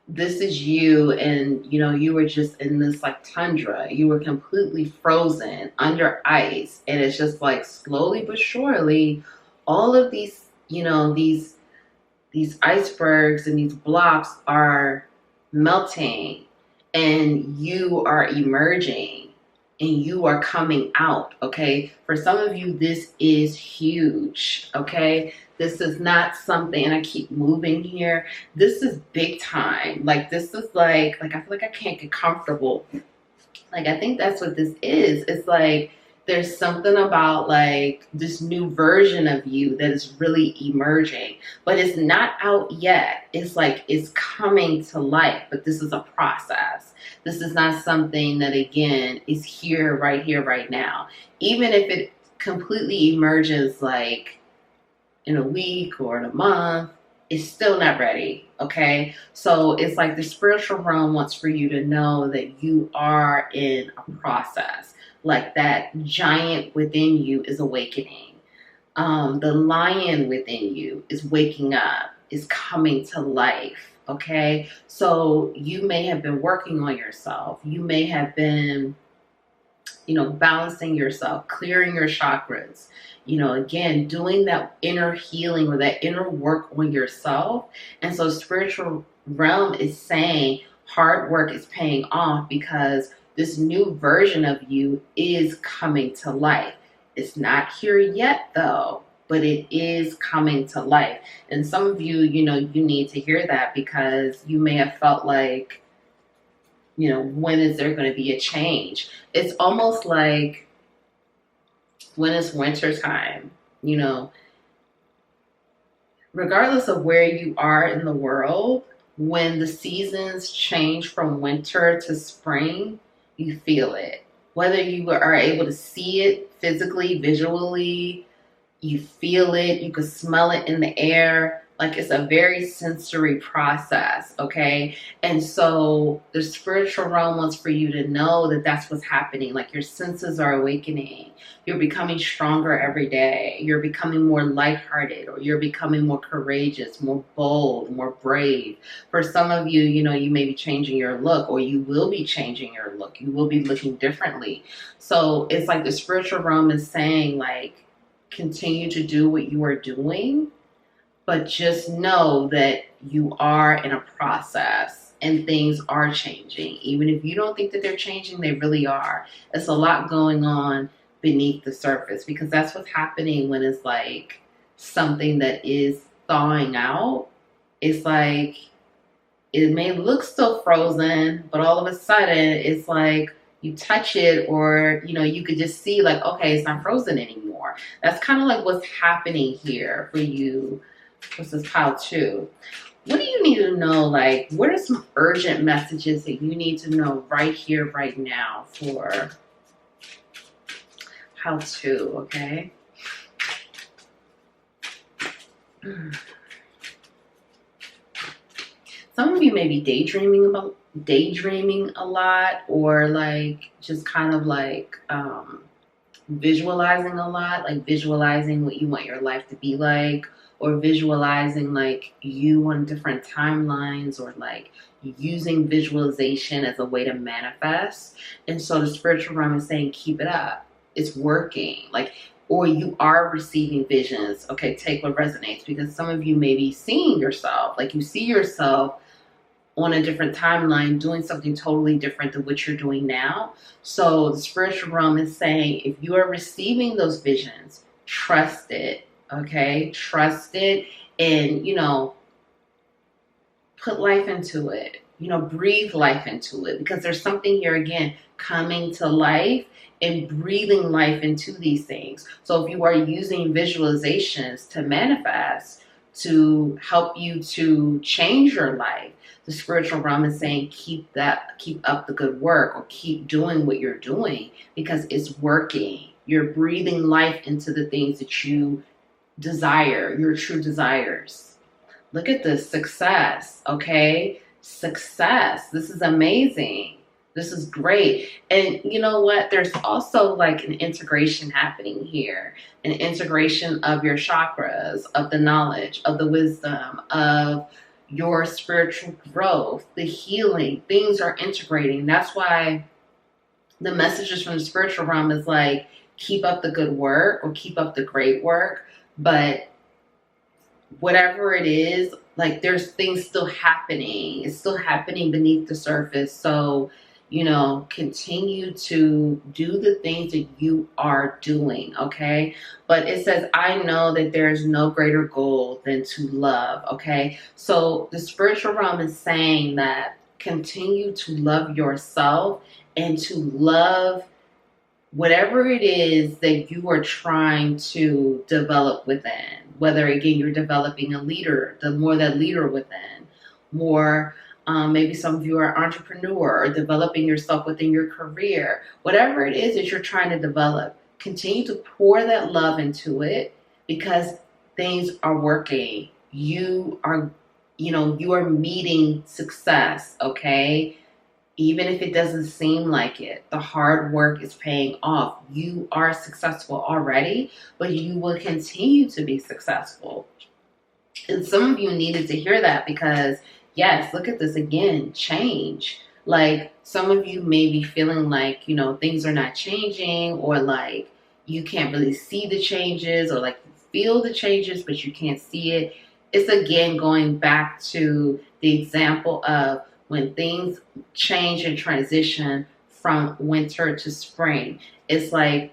this is you, and you were just in this like tundra. You were completely frozen under ice, and it's just like slowly but surely all of these, these icebergs and these blocks are melting, and you are emerging, and you are coming out. Okay, for some of you this is huge. Okay, this is not something, and I keep moving here, this is big time. Like this is like I feel like I can't get comfortable. Like I think that's what this is. It's like there's something about like this new version of you that is really emerging, but it's not out yet. It's like it's coming to life, but this is a process. This is not something that, again, is here, right now. Even if it completely emerges like in a week or in a month, it's still not ready. Okay, so it's like the spiritual realm wants for you to know that you are in a process. Like that giant within you is awakening. The lion within you is waking up, is coming to life. Okay, so you may have been working on yourself. You may have been, balancing yourself, clearing your chakras, again, doing that inner healing or that inner work on yourself. And so spiritual realm is saying hard work is paying off, because this new version of you is coming to life. It's not here yet though, but it is coming to life. And some of you, you need to hear that, because you may have felt like, when is there going to be a change? It's almost like when it's winter time, regardless of where you are in the world, when the seasons change from winter to spring, you feel it. Whether you are able to see it physically, visually, you feel it, you can smell it in the air. Like it's a very sensory process, okay? And so the spiritual realm wants for you to know that that's what's happening. Like your senses are awakening. You're becoming stronger every day. You're becoming more lighthearted, or you're becoming more courageous, more bold, more brave. For some of you, you may be changing your look, or you will be changing your look. You will be looking differently. So it's like the spiritual realm is saying, like, continue to do what you are doing, but just know that you are in a process and things are changing. Even if you don't think that they're changing, they really are. It's a lot going on beneath the surface, because that's what's happening when it's like something that is thawing out. It's like it may look still frozen, but all of a sudden it's like you touch it, or you could just see like, okay, it's not frozen anymore. That's kind of like what's happening here for you. This is pile 2. What do you need to know? Like, what are some urgent messages that you need to know right here, right now for pile 2, okay? Some of you may be daydreaming a lot, or like just kind of like visualizing a lot, like visualizing what you want your life to be like, or visualizing like you on different timelines, or like using visualization as a way to manifest. And so the spiritual realm is saying, keep it up. It's working. Like, or you are receiving visions. Okay, take what resonates, because some of you may be seeing yourself, like you see yourself on a different timeline doing something totally different than what you're doing now. So the spiritual realm is saying, if you are receiving those visions, trust it. Okay, trust it, and put life into it. Breathe life into it, because there's something here, again, coming to life and breathing life into these things. So if you are using visualizations to manifest, to help you to change your life, the spiritual realm is saying, keep up the good work, or keep doing what you're doing, because it's working. You're breathing life into the things that you desire, your true desires. Look at this success, okay? Success. This is amazing. This is great. And you know what? There's also like an integration happening here, an integration of your chakras, of the knowledge, of the wisdom, of your spiritual growth, the healing. Things are integrating. That's why the messages from the spiritual realm is like, keep up the good work or keep up the great work. But whatever it is, like there's things still happening. It's still happening beneath the surface. So, continue to do the things that you are doing, okay? But it says, I know that there's no greater goal than to love, okay? So the spiritual realm is saying that continue to love yourself and to love whatever it is that you are trying to develop within. Whether, again, you're developing a leader, the more that leader within, more maybe some of you are entrepreneur or developing yourself within your career. Whatever it is that you're trying to develop, continue to pour that love into it because things are working. You are meeting success, okay? Even if it doesn't seem like it, the hard work is paying off. You are successful already, but you will continue to be successful. And some of you needed to hear that because, yes, look at this again, change. Like some of you may be feeling like, things are not changing, or like you can't really see the changes, or like you feel the changes, but you can't see it. It's again going back to the example of when things change and transition from winter to spring. It's like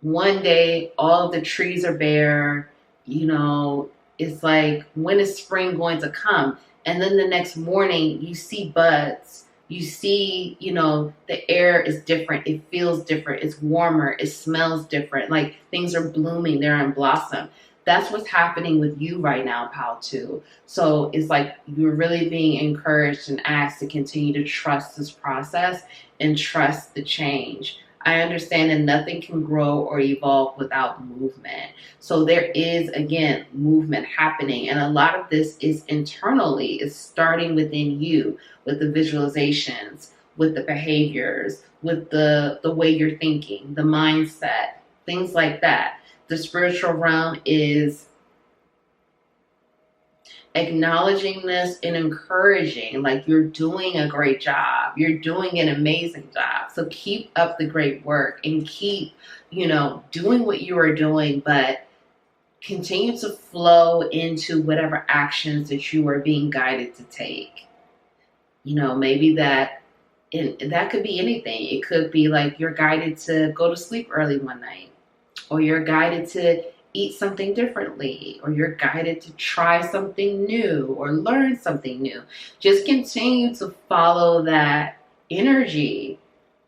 one day all of the trees are bare, it's like, when is spring going to come? And then the next morning you see buds, you see, the air is different, it feels different, it's warmer, it smells different, like things are blooming, they're in blossom. That's what's happening with you right now, pal, too. So it's like you're really being encouraged and asked to continue to trust this process and trust the change. I understand that nothing can grow or evolve without movement. So there is, again, movement happening. And a lot of this is internally. It's starting within you with the visualizations, with the behaviors, with the way you're thinking, the mindset, things like that. The spiritual realm is acknowledging this and encouraging, like you're doing a great job. You're doing an amazing job. So keep up the great work and keep, doing what you are doing, but continue to flow into whatever actions that you are being guided to take. Maybe that could be anything. It could be like you're guided to go to sleep early one night, or you're guided to eat something differently, or you're guided to try something new or learn something new. Just continue to follow that energy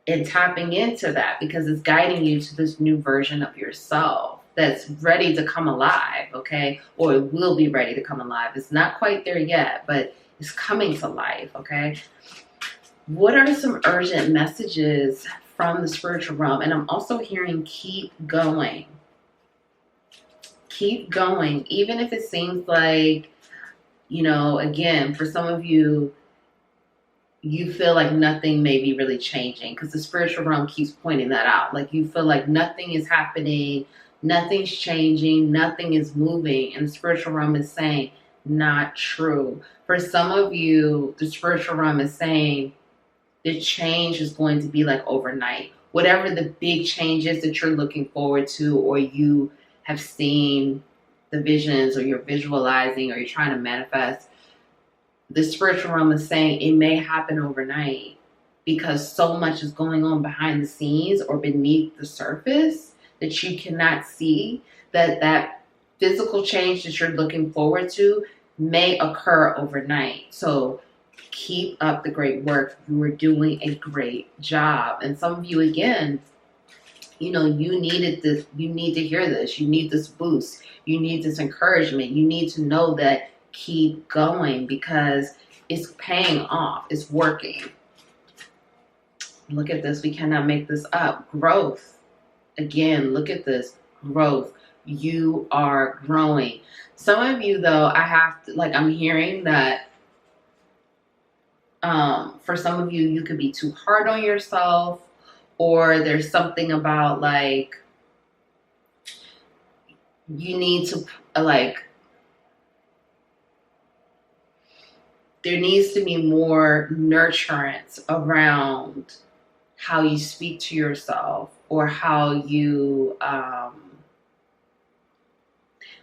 and tapping into that because it's guiding you to this new version of yourself that's ready to come alive, okay? Or it will be ready to come alive. It's not quite there yet, but it's coming to life, okay? What are some urgent messages from the spiritual realm? And I'm also hearing keep going. Keep going. Even if it seems like, again, for some of you, you feel like nothing may be really changing because the spiritual realm keeps pointing that out. Like you feel like nothing is happening, nothing's changing, nothing is moving. And the spiritual realm is saying, not true. For some of you, the spiritual realm is saying the change is going to be like overnight. Whatever the big changes that you're looking forward to, or you have seen the visions, or you're visualizing, or you're trying to manifest, the spiritual realm is saying it may happen overnight because so much is going on behind the scenes or beneath the surface that you cannot see, that physical change that you're looking forward to may occur overnight. So keep up the great work. You are doing a great job. And some of you, again, you needed this. You need to hear this. You need this boost. You need this encouragement. You need to know that keep going because it's paying off. It's working. Look at this. We cannot make this up. Growth. Again, look at this. Growth. You are growing. Some of you, though, I'm hearing that For some of you, you could be too hard on yourself, or there's something about like you need to like there needs to be more nurturance around how you speak to yourself, or how you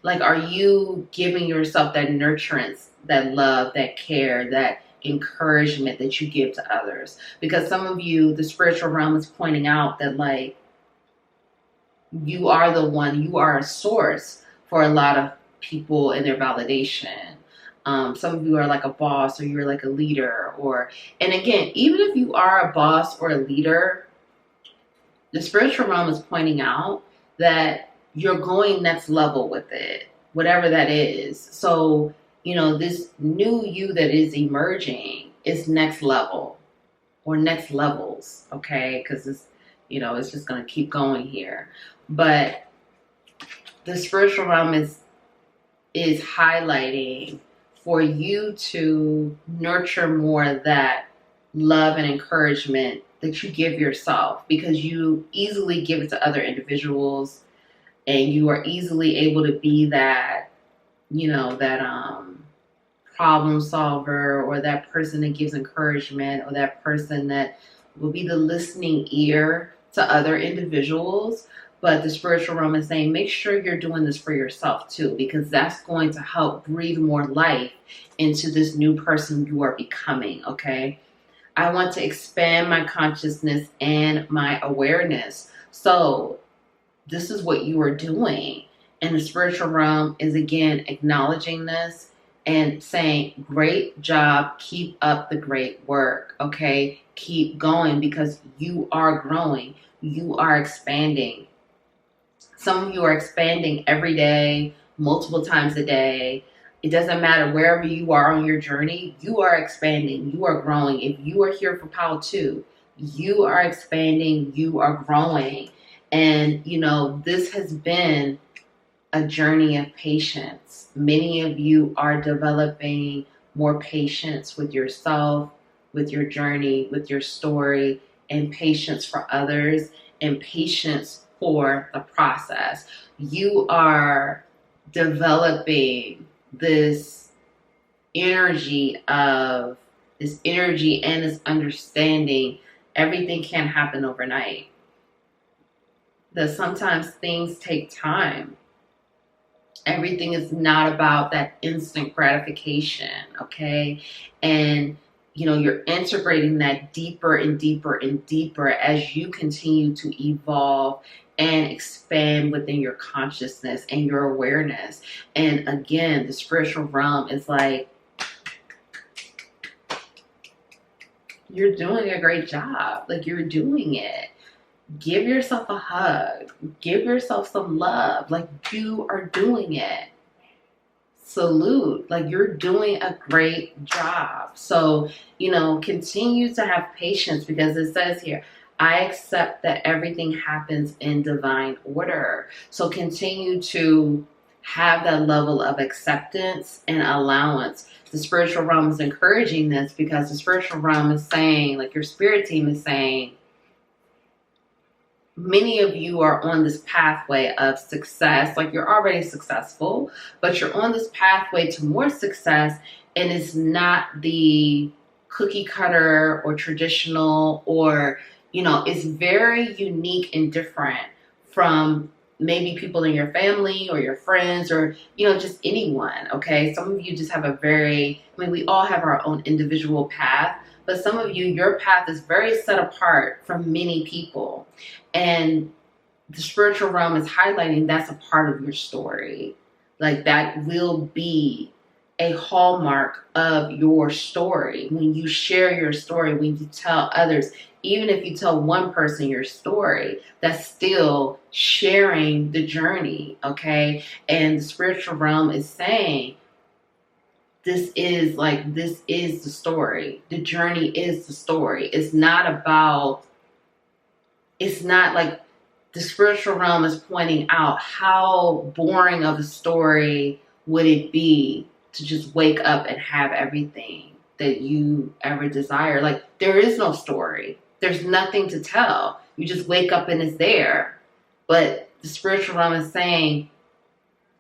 like, are you giving yourself that nurturance, that love, that care, that encouragement that you give to others? Because some of you, the spiritual realm is pointing out that like you are the one, you are a source for a lot of people and their validation. Some of you are like a boss, or you're like a leader, and again, even if you are a boss or a leader, the spiritual realm is pointing out that you're going next level with it, whatever that is. So, this new you that is emerging is next level or next levels, okay? Because it's just going to keep going here. But the spiritual realm is highlighting for you to nurture more of that love and encouragement that you give yourself, because you easily give it to other individuals, and you are easily able to be that, problem solver, or that person that gives encouragement, or that person that will be the listening ear to other individuals. But the spiritual realm is saying, make sure you're doing this for yourself too, because that's going to help breathe more life into this new person you are becoming, okay? I want to expand my consciousness and my awareness. So this is what you are doing. And the spiritual realm is again acknowledging this and saying, great job, keep up the great work, okay? Keep going, because you are growing, you are expanding. Some of you are expanding every day, multiple times a day. It doesn't matter wherever you are on your journey, you are expanding, you are growing. If you are here for Power 2, you are expanding, you are growing. And, this has been a journey of patience. Many of you are developing more patience with yourself, with your journey, with your story, and patience for others, and patience for the process. You are developing this energy and this understanding. Everything can't happen overnight. That sometimes things take time. Everything is not about that instant gratification, okay? And, you're integrating that deeper and deeper and deeper as you continue to evolve and expand within your consciousness and your awareness. And again, the spiritual realm is like, you're doing a great job. Like, you're doing it. Give yourself a hug. Give yourself some love. Like, you are doing it. Salute. Like, you're doing a great job. So, continue to have patience, because it says here, I accept that everything happens in divine order. So continue to have that level of acceptance and allowance. The spiritual realm is encouraging this, because the spiritual realm is saying, like, your spirit team is saying, many of you are on this pathway of success. Like, you're already successful, but you're on this pathway to more success, and it's not the cookie cutter or traditional, or, it's very unique and different from maybe people in your family or your friends, or, just anyone, okay? Some of you just have we all have our own individual path, but some of you, your path is very set apart from many people. And the spiritual realm is highlighting that's a part of your story. Like, that will be a hallmark of your story. When you share your story, when you tell others, even if you tell one person your story, that's still sharing the journey, okay? And the spiritual realm is saying, this is the story. The journey is the story. It's not like the spiritual realm is pointing out how boring of a story would it be to just wake up and have everything that you ever desire. Like, there is no story. There's nothing to tell. You just wake up and it's there. But the spiritual realm is saying,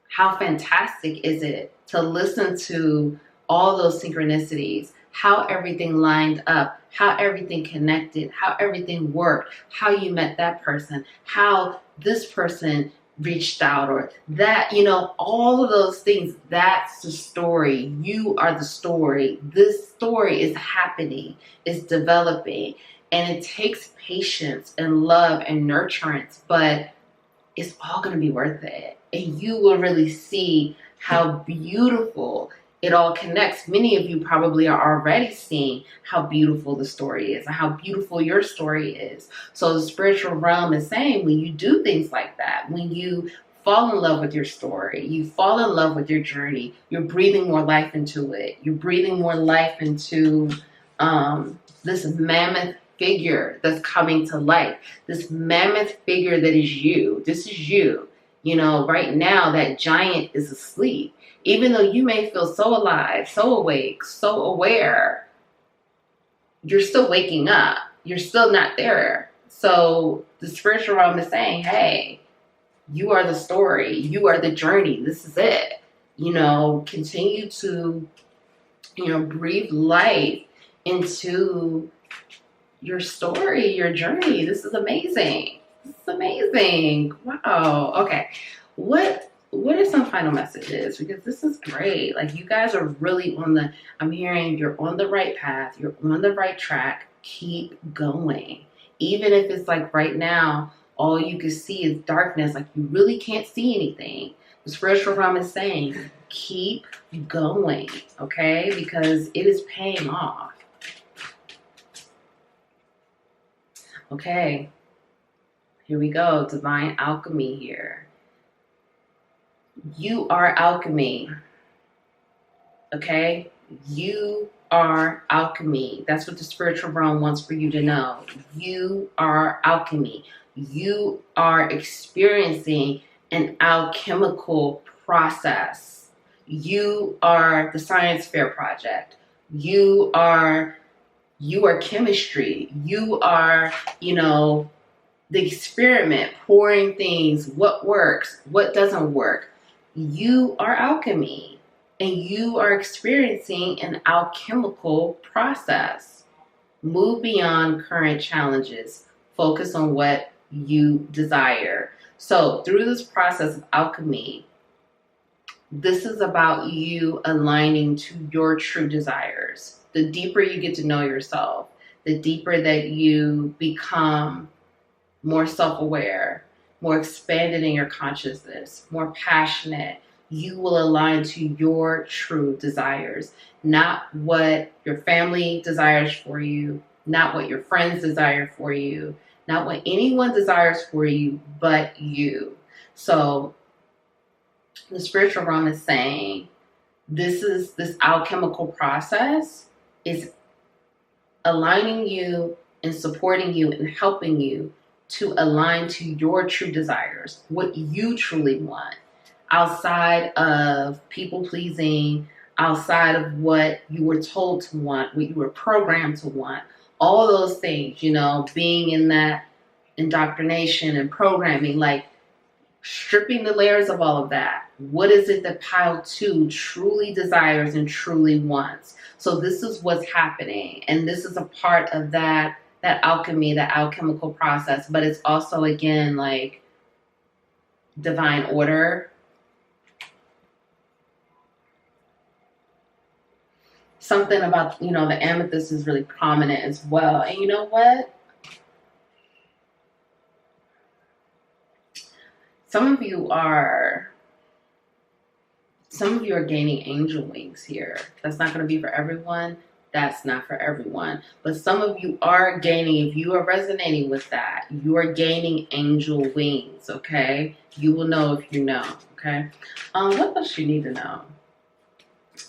how fantastic is it to listen to all those synchronicities, how everything lined up, how everything connected, how everything worked, how you met that person, how this person reached out, or that, all of those things. That's the story. You are the story. This story is happening, it's developing, and it takes patience and love and nurturance, but it's all going to be worth it. And you will really see how beautiful it all connects. Many of you probably are already seeing how beautiful the story is and how beautiful your story is. So the spiritual realm is saying, when you do things like that, when you fall in love with your story, you fall in love with your journey, you're breathing more life into it. You're breathing more life into this mammoth figure that's coming to life, this mammoth figure that is you. This is you. Right now that giant is asleep. Even though you may feel so alive, so awake, so aware, you're still waking up. You're still not there. So the spiritual realm is saying, hey, you are the story. You are the journey. This is it. Continue to, breathe life into your story, your journey. This is amazing. This is amazing. Wow. Okay. What are some final messages? Because this is great. Like, you guys are really I'm hearing you're on the right path. You're on the right track. Keep going. Even if it's like right now, all you can see is darkness. Like, you really can't see anything. The spiritual realm is saying, keep going. Okay? Because it is paying off. Okay, here we go. Divine alchemy here. You are alchemy. Okay? You are alchemy. That's what the spiritual realm wants for you to know. You are alchemy. You are experiencing an alchemical process. You are the science fair project. You are chemistry. You are, the experiment, pouring things, what works, what doesn't work. You are alchemy, and you are experiencing an alchemical process. Move beyond current challenges. Focus on what you desire. So through this process of alchemy, this is about you aligning to your true desires. The deeper you get to know yourself, the deeper that you become more self-aware, more expanded in your consciousness, more passionate, you will align to your true desires, not what your family desires for you, not what your friends desire for you, not what anyone desires for you, but you. So the spiritual realm is saying, this alchemical process is aligning you and supporting you and helping you to align to your true desires, what you truly want, outside of people pleasing, outside of what you were told to want, what you were programmed to want, all those things, being in that indoctrination and programming, like stripping the layers of all of that. What is it that Pile 2 truly desires and truly wants? So this is what's happening. And this is a part of that alchemy, that alchemical process. But it's also, again, like divine order. Something about, the amethyst is really prominent as well. And you know what? Some of you are gaining angel wings here. That's not going to be for everyone. That's not for everyone. But some of you are gaining, if you are resonating with that, you are gaining angel wings, okay? You will know if you know, okay? What else you need to know?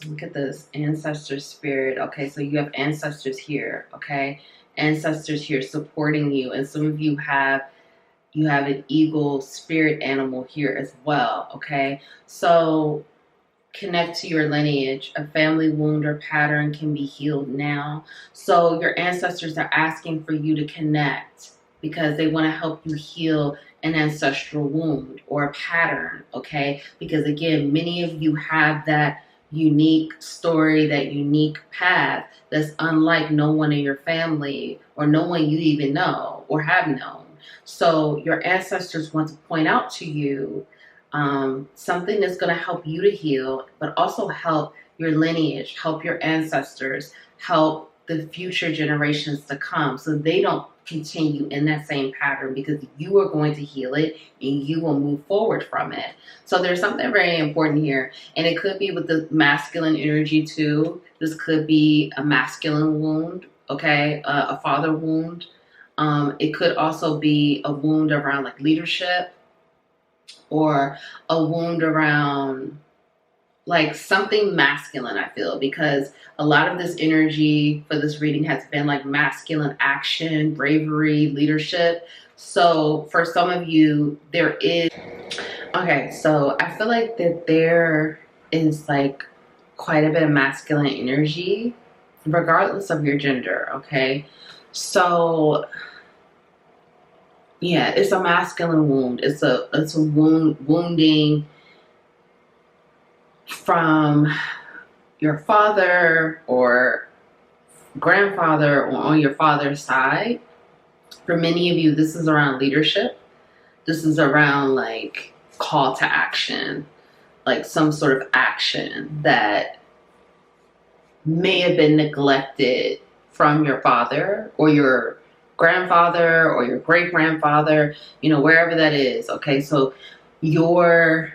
Look at this, ancestor spirit. Okay, so you have ancestors here, okay? Ancestors here supporting you. And some of you have an eagle spirit animal here as well, okay? So connect to your lineage. A family wound or pattern can be healed now. So your ancestors are asking for you to connect because they want to help you heal an ancestral wound or a pattern, okay? Because again, many of you have that unique story, that unique path that's unlike no one in your family or no one you even know or have known. So your ancestors want to point out to you something that's going to help you to heal, but also help your lineage, help your ancestors, help the future generations to come so they don't continue in that same pattern, because you are going to heal it and you will move forward from it. So there's something very important here, and it could be with the masculine energy too. This could be a masculine wound, okay, a father wound. It could also be a wound around like leadership, or a wound around like something masculine, I feel, because a lot of this energy for this reading has been like masculine action, bravery, leadership. So for some of you, there is, okay, so I feel like that there is like quite a bit of masculine energy, regardless of your gender, okay? So yeah, it's a masculine wound. It's a wounding from your father or grandfather or on your father's side. For many of you, this is around leadership. This is around like call to action, like some sort of action that may have been neglected from your father or your grandfather or your great grandfather, you know, wherever that is. Okay, so your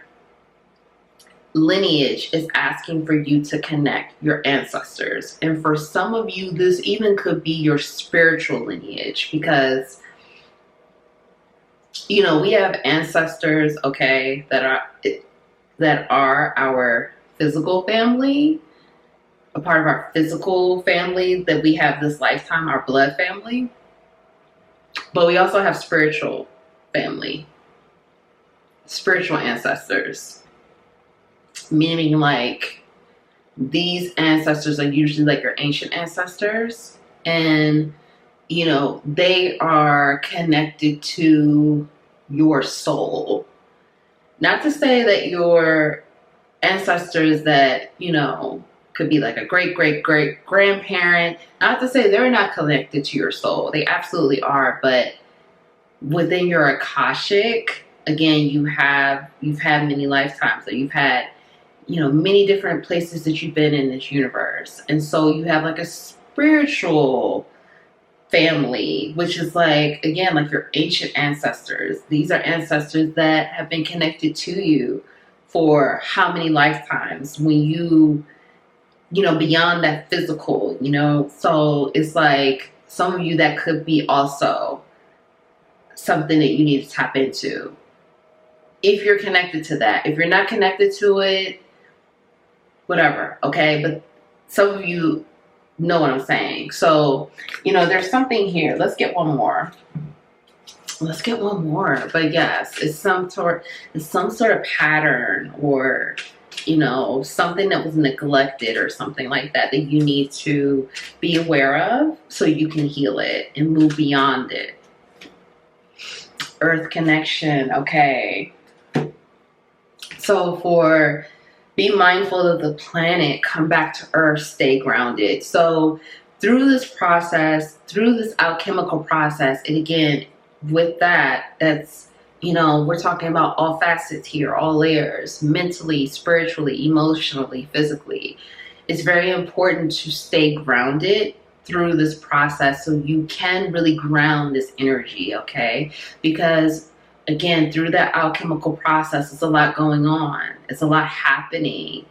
lineage is asking for you to connect your ancestors. And for some of you, this even could be your spiritual lineage, because, you know, we have ancestors, okay, that are our physical family, a part of our physical family that we have this lifetime, our blood family. But we also have spiritual family, spiritual ancestors, meaning like these ancestors are usually like your ancient ancestors, and you know, they are connected to your soul. Not to say that your ancestors that, you know, could be like a great grandparent, not to say they're not connected to your soul. They absolutely are. But within your Akashic, again, you've had many lifetimes, that you've had, you know, many different places that you've been in this universe. And so you have like a spiritual family, which is like, again, like your ancient ancestors. These are ancestors that have been connected to you for how many lifetimes, when you know, beyond that physical, you know. So it's like some of you, that could be also something that you need to tap into if you're connected to that. If you're not connected to it, whatever, okay? But some of you know what I'm saying. So, you know, there's something here. Let's get one more. But yes, it's some sort of pattern, or, you know, something that was neglected or something like that, that you need to be aware of so you can heal it and move beyond it. Earth connection, okay. So for be mindful of the planet, come back to earth, stay grounded. So through this process, through this alchemical process, and again, with that's, you know, we're talking about all facets here, all layers, mentally, spiritually, emotionally, physically. It's very important to stay grounded through this process so you can really ground this energy, okay? Because again, through that alchemical process, it's a lot going on. It's a lot happening,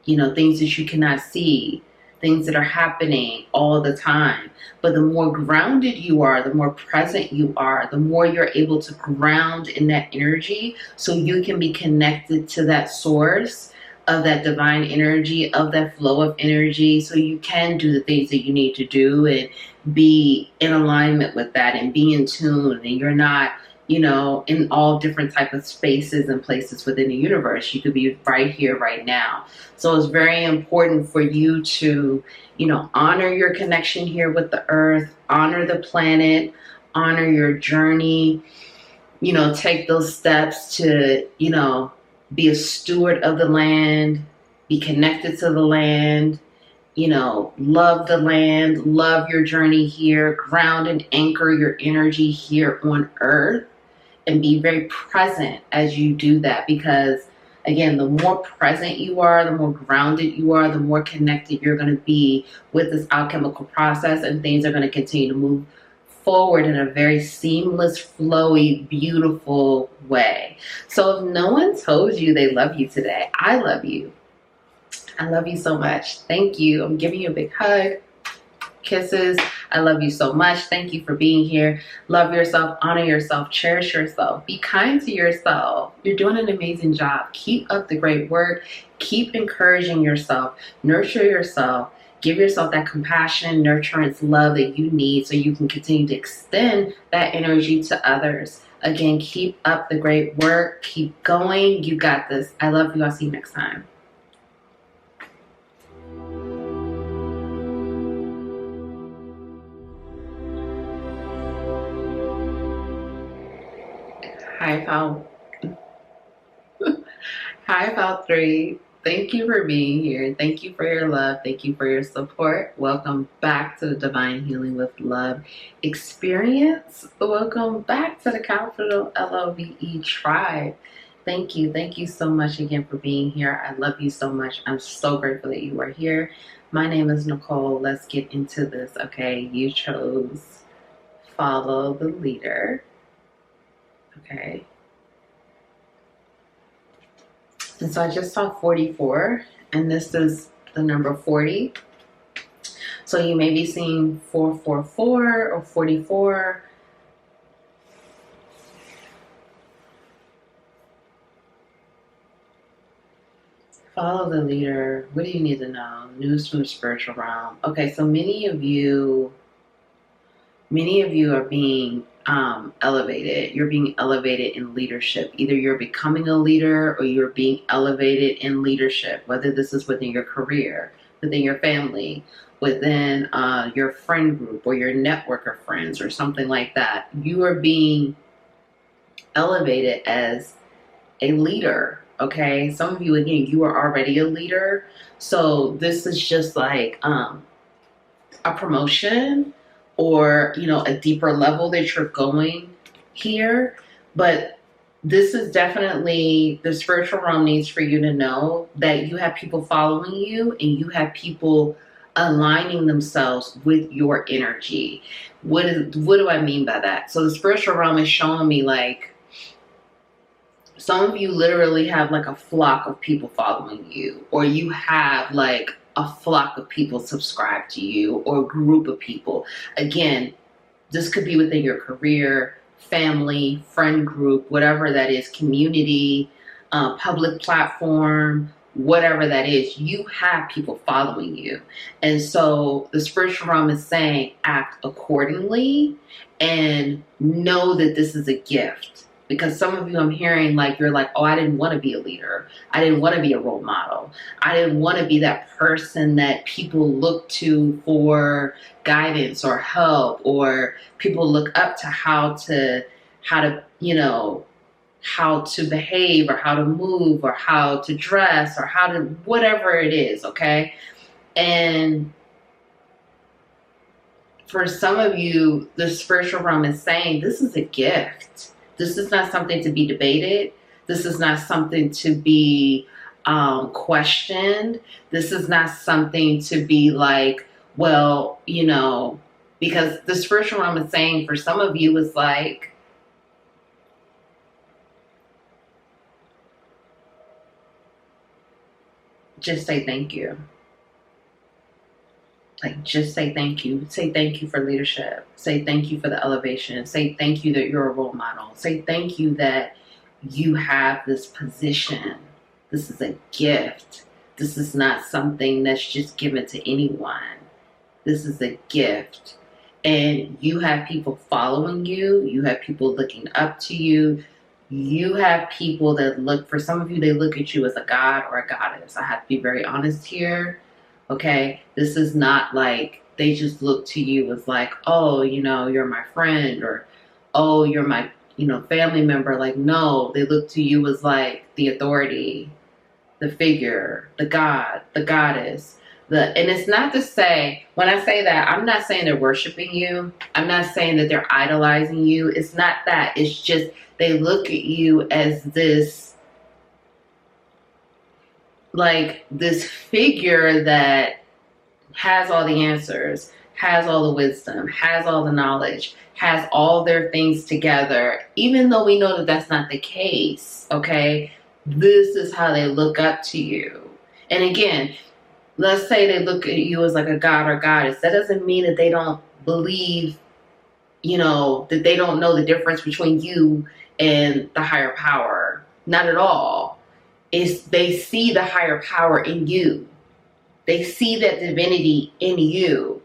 you know, things that you cannot see, things that are happening all the time. But the more grounded you are, the more present you are, the more you're able to ground in that energy so you can be connected to that source of that divine energy, of that flow of energy, so you can do the things that you need to do and be in alignment with that and be in tune, and you're not, you know, in all different type of spaces and places within the universe. You could be right here, right now. So it's very important for you to, you know, honor your connection here with the earth, honor the planet, honor your journey, you know, take those steps to, you know, be a steward of the land, be connected to the land, you know, love the land, love your journey here, ground and anchor your energy here on earth, and be very present as you do that. Because again, the more present you are, the more grounded you are, the more connected you're going to be with this alchemical process, and things are going to continue to move forward in a very seamless, flowy, beautiful way. So if no one told you they love you today, I love you. I love you so much. Thank you. I'm giving you a big hug. Kisses. I love you so much. Thank you for being here. Love yourself, honor yourself, cherish yourself, be kind to yourself. You're doing an amazing job. Keep up the great work. Keep encouraging yourself, nurture yourself, give yourself that compassion, nurturance, love that you need so you can continue to extend that energy to others. Again, keep up the great work. Keep going. You got this. I love you. I'll see you next time. Hi, Pal. Hi, Pal 3. Thank you for being here. Thank you for your love. Thank you for your support. Welcome back to the Divine Healing with Love experience. Welcome back to the capital LOVE tribe. Thank you. Thank you so much again for being here. I love you so much. I'm so grateful that you are here. My name is Nicole. Let's get into this. Okay, you chose follow the leader. Okay. And so I just saw 44, and this is the number 40. So you may be seeing 444 or 44. Follow the leader. What do you need to know? News from the spiritual realm. Okay, so many of you are being elevated. You're being elevated in leadership. Either you're becoming a leader or you're being elevated in leadership, whether this is within your career, within your family, within your friend group or your network of friends or something like that. You are being elevated as a leader. Okay, some of you, again, you are already a leader. So this is just like a promotion, or, you know, a deeper level that you're going here. But this is definitely, the spiritual realm needs for you to know that you have people following you and you have people aligning themselves with your energy. What do I mean by that? So the spiritual realm is showing me, like, some of you literally have like a flock of people following you, or you have like a flock of people subscribe to you, or a group of people. Again, this could be within your career, family, friend group, whatever that is, community, public platform, whatever that is. You have people following you. And so the spiritual realm is saying act accordingly and know that this is a gift. Because some of you, I'm hearing like, you're like, oh, I didn't want to be a leader. I didn't want to be a role model. I didn't want to be that person that people look to for guidance or help, or people look up to how to, you know, how to behave or how to move or how to dress or how to, whatever it is. Okay. And for some of you, the spiritual realm is saying this is a gift. This is not something to be debated. This is not something to be questioned. This is not something to be like, well, you know, because the spiritual realm is saying for some of you is like, just say thank you. Like, just say thank you. Say thank you for leadership. Say thank you for the elevation. Say thank you that you're a role model. Say thank you that you have this position. This is a gift. This is not something that's just given to anyone. This is a gift. and you have people following you, you have people looking up to you, you have people that look, for some of you, they look at you as a god or a goddess. I have to be very honest here. Okay, this is not like they just look to you as like, oh, you know, you're my friend, or oh, you're my, you know, family member. Like, no, they look to you as like the authority, the figure, the god, the goddess. And it's not to say, when I say that, I'm not saying they're worshiping you. I'm not saying that they're idolizing you. It's not that. It's just they look at you as this, like this figure that has all the answers, has all the wisdom, has all the knowledge, has all their things together, even though we know that that's not the case, okay? This is how they look up to you. And again, let's say they look at you as like a god or goddess. That doesn't mean that they don't believe, you know, that they don't know the difference between you and the higher power. Not at all. It's they see the higher power in you. They see that divinity in you.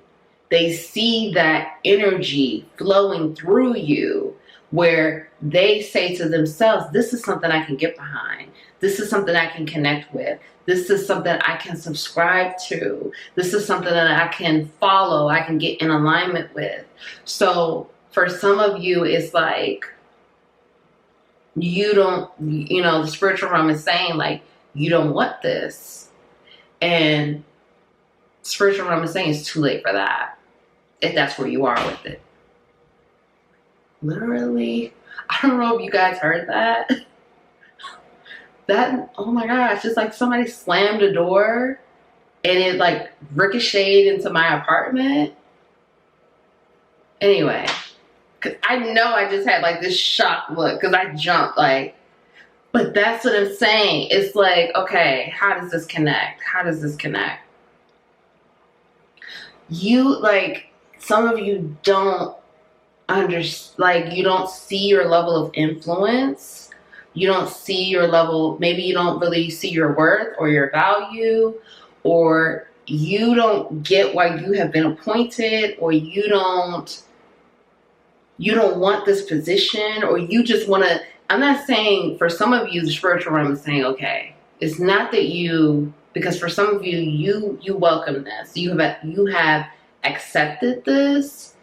They see that energy flowing through you, where they say to themselves, this is something I can get behind. This is something I can connect with. This is something I can subscribe to. This is something that I can follow, I can get in alignment with. So for some of you, it's like, you don't, you know, the spiritual realm is saying like, you don't want this. And spiritual realm is saying it's too late for that, if that's where you are with it. Literally, I don't know if you guys heard that. That, oh my gosh, it's like somebody slammed a door and it like ricocheted into my apartment. Anyway, because I know I just had like this shock look because I jumped like, but that's what I'm saying. It's like, okay, how does this connect? How does this connect? You, like, some of you don't like, you don't see your level of influence. You don't see your level, maybe you don't really see your worth or your value, or you don't get why you have been appointed, or you don't want this position, or you just want to. I'm not saying, for some of you, the spiritual realm is saying, okay, it's not that you, because for some of you, you welcome this. You have accepted this.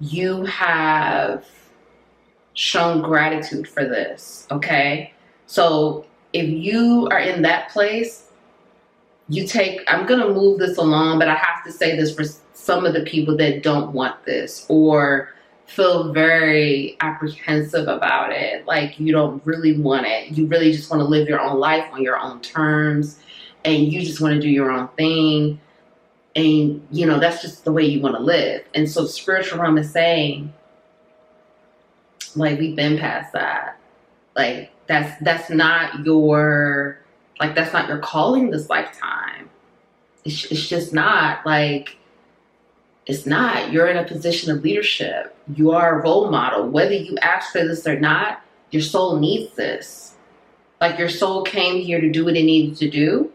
You have shown gratitude for this, okay? So if you are in that place, I'm going to move this along, but I have to say this for some of the people that don't want this or feel very apprehensive about it, like you don't really want it. You really just want to live your own life on your own terms, and you just want to do your own thing, and you know that's just the way you want to live. And so spiritual realm is saying, like, we've been past that. Like, that's not your, like, that's not your calling this lifetime. It's just not. Like, it's not. You're in a position of leadership. You are a role model. Whether you ask for this or not, your soul needs this. Like, your soul came here to do what it needed to do.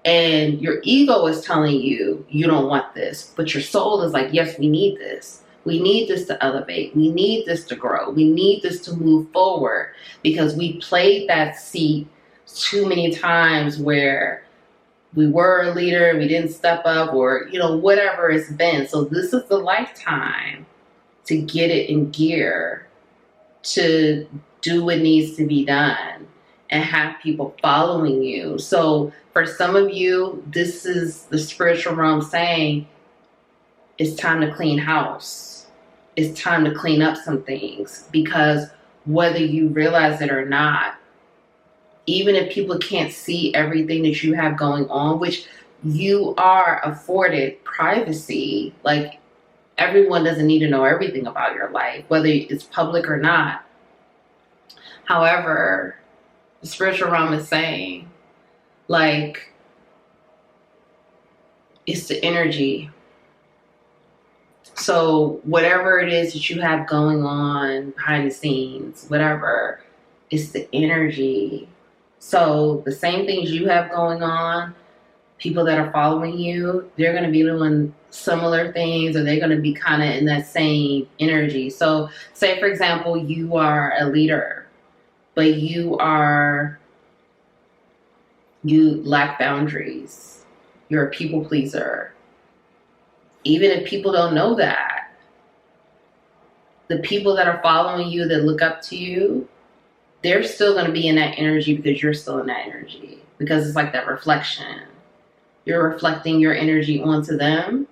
And your ego is telling you, you don't want this. But your soul is like, yes, we need this. We need this to elevate. We need this to grow. We need this to move forward, because we played that seat too many times where we were a leader, we didn't step up, or, you know, whatever it's been. So this is the lifetime to get it in gear, to do what needs to be done, and have people following you. So for some of you, this is the spiritual realm saying, it's time to clean house. It's time to clean up some things, because whether you realize it or not, even if people can't see everything that you have going on, which you are afforded privacy, like, everyone doesn't need to know everything about your life, whether it's public or not. However, the spiritual realm is saying, like, it's the energy. So whatever it is that you have going on behind the scenes, whatever, it's the energy. So the same things you have going on, people that are following you, they're going to be doing similar things, or they're going to be kind of in that same energy. So say, for example, you are a leader, but you lack boundaries. You're a people pleaser. Even if people don't know that, the people that are following you, that look up to you, they're still going to be in that energy because you're still in that energy. Because it's like that reflection. You're reflecting your energy onto them,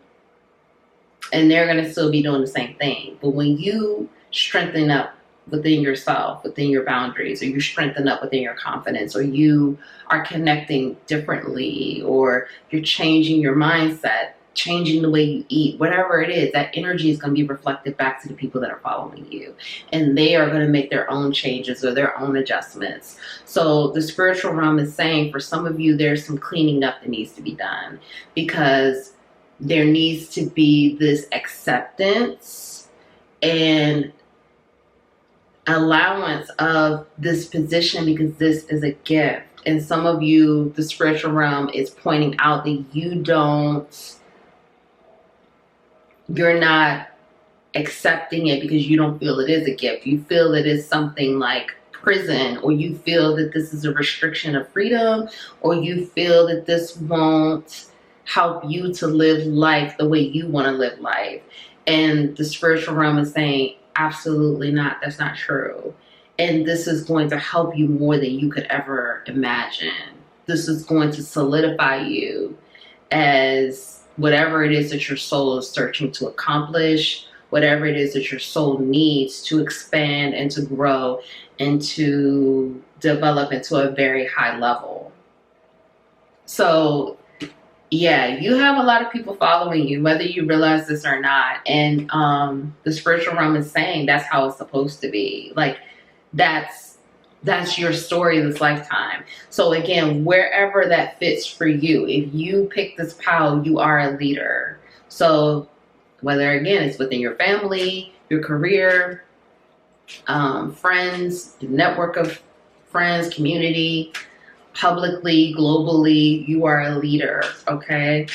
and they're going to still be doing the same thing. But when you strengthen up within yourself, within your boundaries, or you strengthen up within your confidence, or you are connecting differently, or you're changing your mindset, changing the way you eat, whatever it is, that energy is going to be reflected back to the people that are following you. And they are going to make their own changes or their own adjustments. So the spiritual realm is saying, for some of you, there's some cleaning up that needs to be done, because there needs to be this acceptance and allowance of this position, because this is a gift. And some of you, the spiritual realm is pointing out that you're not accepting it because you don't feel it is a gift. You feel it is something like prison, or you feel that this is a restriction of freedom, or you feel that this won't help you to live life the way you want to live life. And the spiritual realm is saying, absolutely not. That's not true. And this is going to help you more than you could ever imagine. This is going to solidify you as whatever it is that your soul is searching to accomplish, whatever it is that your soul needs to expand and to grow and to develop into a very high level. So yeah, you have a lot of people following you, whether you realize this or not. And the spiritual realm is saying that's how it's supposed to be. Like, that's your story this lifetime. So again, wherever that fits for you, if you pick this pile, you are a leader. So whether, again, it's within your family, your career, friends, network of friends, community, publicly, globally, you are a leader, okay?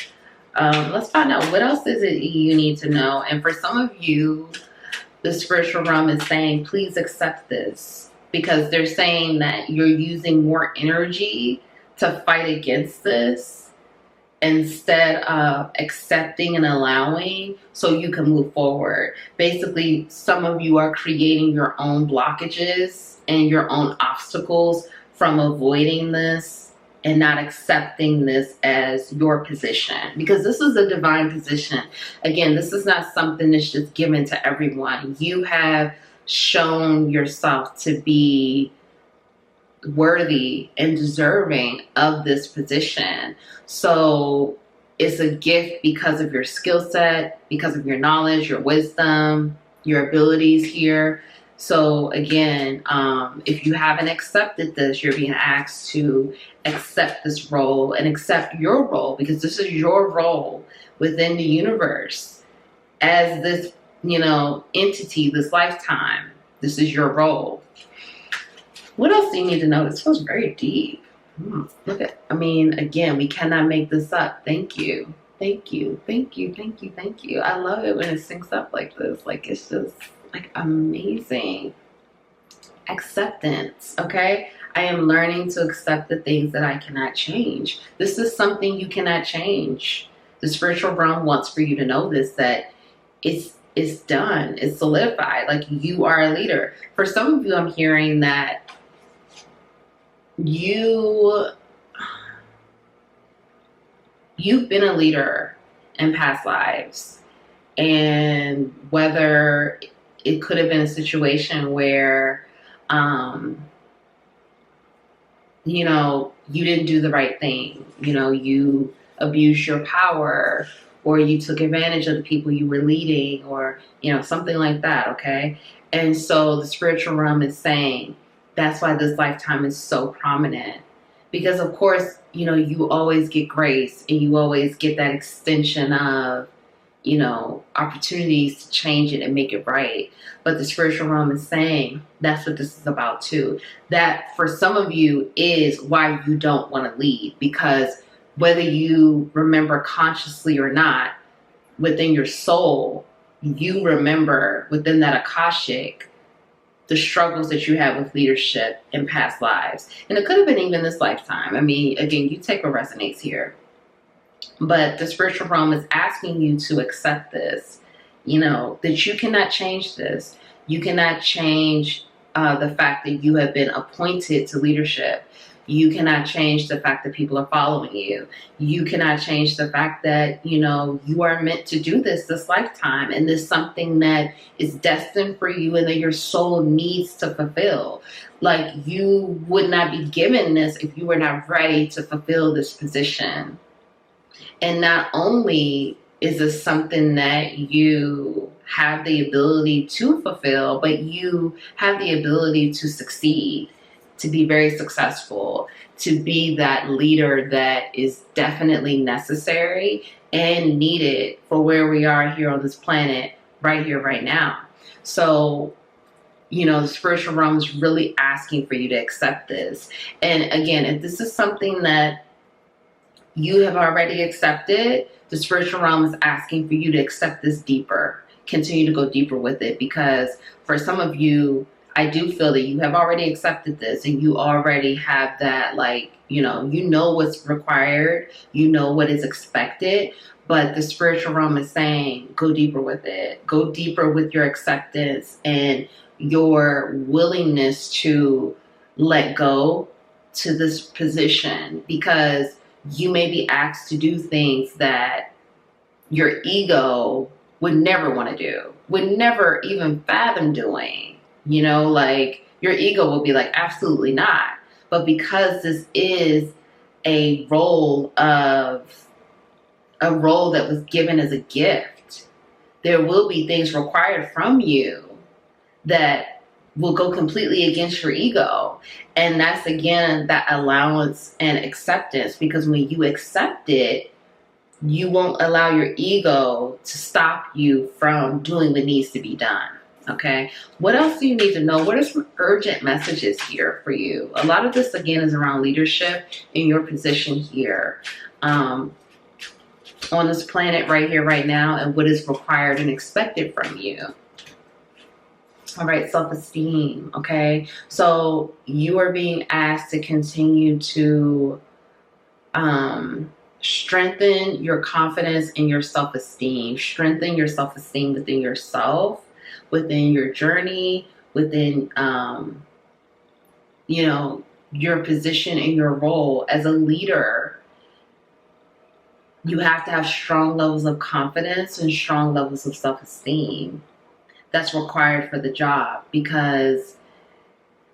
Let's find out, what else is it you need to know? And for some of you, the spiritual realm is saying, please accept this, because they're saying that you're using more energy to fight against this instead of accepting and allowing so you can move forward. Basically, some of you are creating your own blockages and your own obstacles from avoiding this and not accepting this as your position, because this is a divine position. Again, this is not something that's just given to everyone. You have shown yourself to be worthy and deserving of this position. So it's a gift because of your skill set, because of your knowledge, your wisdom, your abilities here. So again, if you haven't accepted this, you're being asked to accept this role and accept your role, because this is your role within the universe as this, entity, this lifetime. This is your role. What else do you need to know? This feels very deep. Again, we cannot make this up. Thank you. Thank you. Thank you. Thank you. Thank you. I love it when it syncs up like this. Like, it's just like amazing. Acceptance, okay? I am learning to accept the things that I cannot change. This is something you cannot change. The spiritual realm wants for you to know this, that it's done, it's solidified. Like, you are a leader. For some of you, I'm hearing that you've been a leader in past lives, and whether it could have been a situation where you didn't do the right thing, you abused your power, or you took advantage of the people you were leading, or something like that, okay? And so the spiritual realm is saying that's why this lifetime is so prominent, because of course you always get grace, and you always get that extension of opportunities to change it and make it right. But the spiritual realm is saying that's what this is about too. That for some of you is why you don't want to lead, because whether you remember consciously or not, within your soul, you remember within that Akashic the struggles that you had with leadership in past lives. And it could have been even this lifetime. I mean, again, you take what resonates here. But the spiritual realm is asking you to accept this, that you cannot change this. You cannot change the fact that you have been appointed to leadership. You cannot change the fact that people are following you. You cannot change the fact that, you are meant to do this lifetime. And this is something that is destined for you and that your soul needs to fulfill. Like, you would not be given this if you were not ready to fulfill this position. And not only is this something that you have the ability to fulfill, but you have the ability to succeed, to be very successful, to be that leader that is definitely necessary and needed for where we are here on this planet, right here, right now. So, the spiritual realm is really asking for you to accept this. And again, if this is something that you have already accepted, the spiritual realm is asking for you to accept this deeper, continue to go deeper with it, because for some of you, I do feel that you have already accepted this and you already have that, you know what's required, you know what is expected, but the spiritual realm is saying, go deeper with it. Go deeper with your acceptance and your willingness to let go to this position, because you may be asked to do things that your ego would never want to do, would never even fathom doing. Your ego will be like, absolutely not. But because this is a role that was given as a gift, there will be things required from you that will go completely against your ego. And that's, again, that allowance and acceptance, because when you accept it, you won't allow your ego to stop you from doing what needs to be done. Okay. What else do you need to know? What are some urgent messages here for you? A lot of this, again, is around leadership in your position here on this planet right here, right now, and what is required and expected from you. All right, self-esteem. Okay. So you are being asked to continue to strengthen your confidence and your self-esteem, strengthen your self-esteem within yourself, within your journey, within, your position and your role as a leader. You have to have strong levels of confidence and strong levels of self-esteem. That's required for the job, because,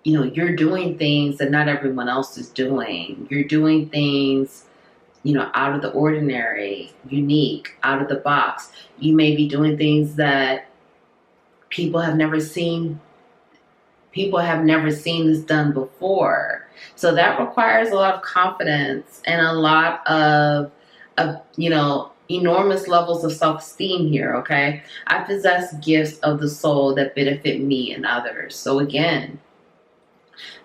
you're doing things that not everyone else is doing. You're doing things, out of the ordinary, unique, out of the box. You may be doing things that people have never seen this done before. So that requires a lot of confidence and a lot of enormous levels of self-esteem here, okay? I possess gifts of the soul that benefit me and others. So again,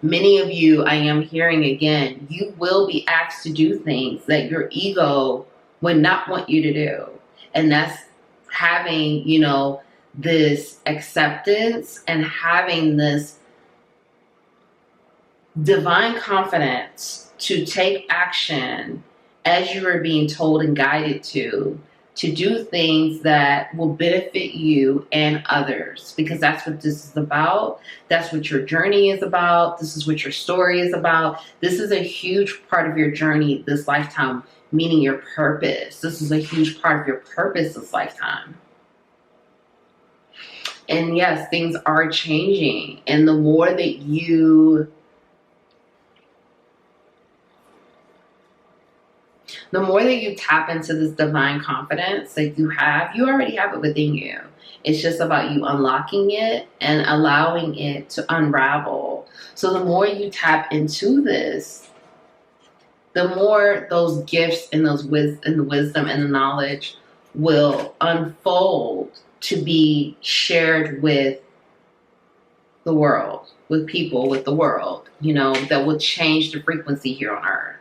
many of you, I am hearing again, you will be asked to do things that your ego would not want you to do. And that's having, this acceptance and having this divine confidence to take action as you are being told and guided to do things that will benefit you and others, because that's what this is about. That's what your journey is about. This is what your story is about. This is a huge part of your journey this lifetime, meaning your purpose. This is a huge part of your purpose this lifetime. And yes, things are changing. And the more that you tap into this divine confidence that you already have it within you. It's just about you unlocking it and allowing it to unravel. So the more you tap into this, the more those gifts and the wisdom and the knowledge will unfold to be shared with the world, with people, with the world, that will change the frequency here on Earth.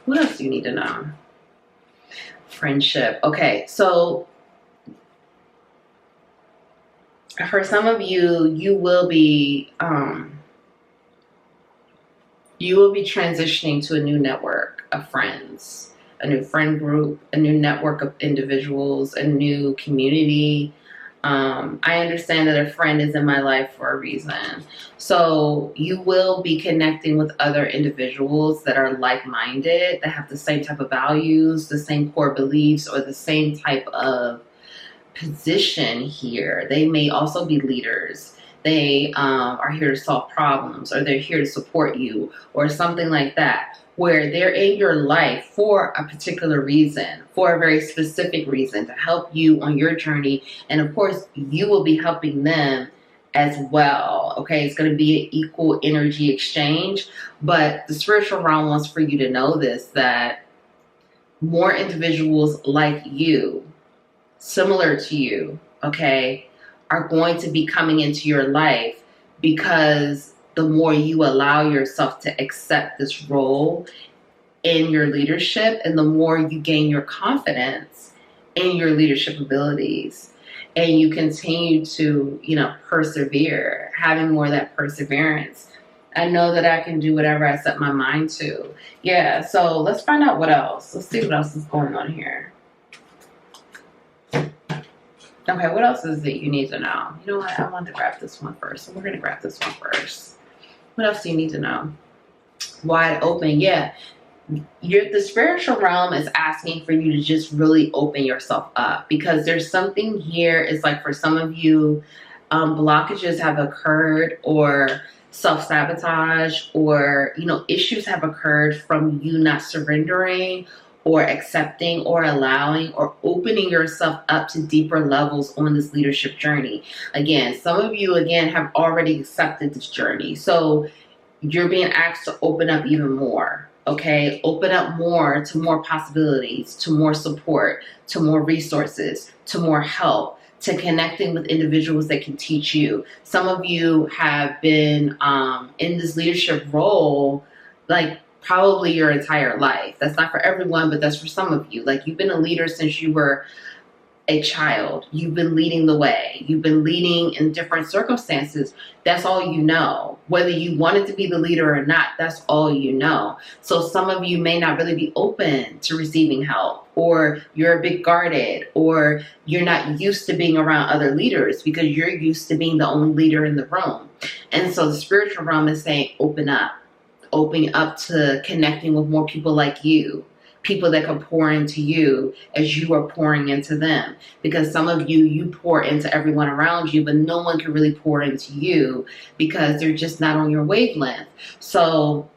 What else do you need to know? Friendship. Okay, so for some of you, you will be transitioning to a new network of friends, a new friend group, a new network of individuals, a new community. I understand that a friend is in my life for a reason. So you will be connecting with other individuals that are like-minded, that have the same type of values, the same core beliefs, or the same type of position here. They may also be leaders. They are here to solve problems, or they're here to support you, or something like that, where they're in your life for a particular reason, for a very specific reason, to help you on your journey. And of course, you will be helping them as well. Okay, it's going to be an equal energy exchange. But the spiritual realm wants for you to know this, that more individuals like you, similar to you, okay, are going to be coming into your life, because the more you allow yourself to accept this role in your leadership, and the more you gain your confidence in your leadership abilities, and you continue to, persevere, having more of that perseverance. I know that I can do whatever I set my mind to. Yeah, so let's find out what else. Let's see what else is going on here. Okay, what else is it you need to know? You know what? I want to grab this one first. So we're going to grab this one first. What else do you need to know? Wide open. Yeah. The spiritual realm is asking for you to just really open yourself up, because there's something here. It's like for some of you, blockages have occurred, or self-sabotage, or, issues have occurred from you not surrendering, or accepting, or allowing, or opening yourself up to deeper levels on this leadership journey. Again, some of you, have already accepted this journey. So you're being asked to open up even more, okay? Open up more to more possibilities, to more support, to more resources, to more help, to connecting with individuals that can teach you. Some of you have been in this leadership role, like, probably your entire life. That's not for everyone, but that's for some of you. Like, you've been a leader since you were a child. You've been leading the way. You've been leading in different circumstances. That's all you know. Whether you wanted to be the leader or not, that's all you know. So some of you may not really be open to receiving help, or you're a bit guarded, or you're not used to being around other leaders because you're used to being the only leader in the room. And so the spiritual realm is saying, open up. Opening up to connecting with more people like you, people that can pour into you as you are pouring into them. Because some of you pour into everyone around you, but no one can really pour into you because they're just not on your wavelength. So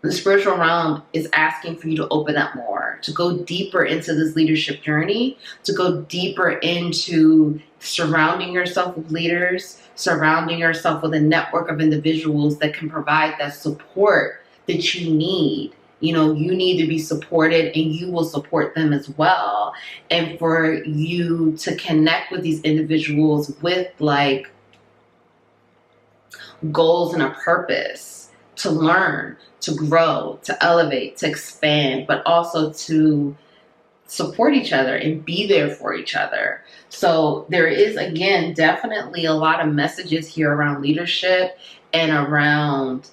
the spiritual realm is asking for you to open up more, to go deeper into this leadership journey, to go deeper into surrounding yourself with leaders, surrounding yourself with a network of individuals that can provide that support that you need. You need to be supported, and you will support them as well. And for you to connect with these individuals with like goals and a purpose, to learn, to grow, to elevate, to expand, but also to support each other and be there for each other. So there is, again, definitely a lot of messages here around leadership and around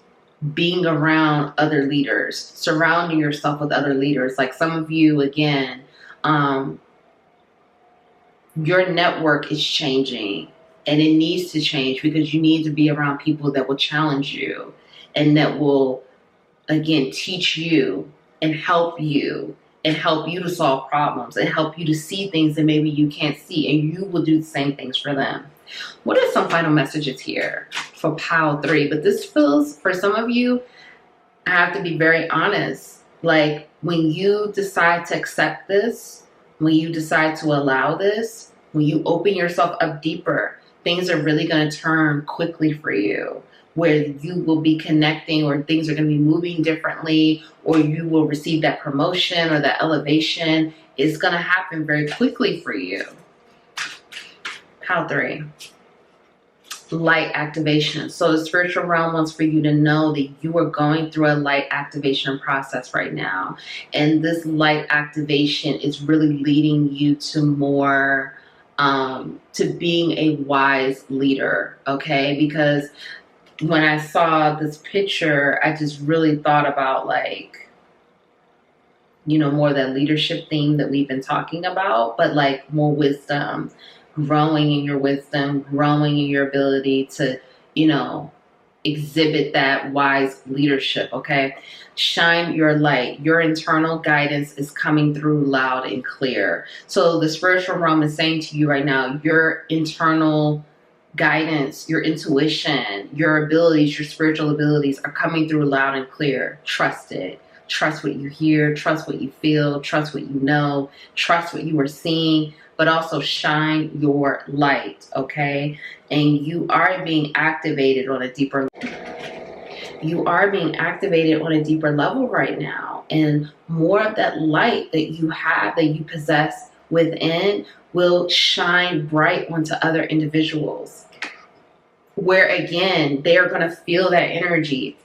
being around other leaders, surrounding yourself with other leaders. Like some of you, again, your network is changing, and it needs to change because you need to be around people that will challenge you and that will, again, teach you and help you to solve problems and help you to see things that maybe you can't see, and you will do the same things for them. What are some final messages here for pile 3? But this feels, for some of you, I have to be very honest, like when you decide to accept this, when you decide to allow this, when you open yourself up deeper, things are really going to turn quickly for you, where you will be connecting, or things are going to be moving differently, or you will receive that promotion or that elevation. It's going to happen very quickly for you. Pile 3. light activation. So the spiritual realm wants for you to know that you are going through a light activation process right now. And this light activation is really leading you to more, to being a wise leader, okay? Because when I saw this picture, I just really thought about, like, you know, more that leadership theme that we've been talking about, but like more wisdom, growing in your wisdom, growing in your ability to, you know, exhibit that wise leadership, okay? Shine your light. Your internal guidance is coming through loud and clear. So the spiritual realm is saying to you right now, your internal guidance, your intuition, your abilities, your spiritual abilities are coming through loud and clear. Trust it. Trust what you hear, trust what you feel, trust what you know, trust what you are seeing, but also shine your light, okay? And you are being activated on a deeper level. You are being activated on a deeper level right now. And more of that light that you have, that you possess within, will shine bright onto other individuals. Where again, they are going to feel that energy.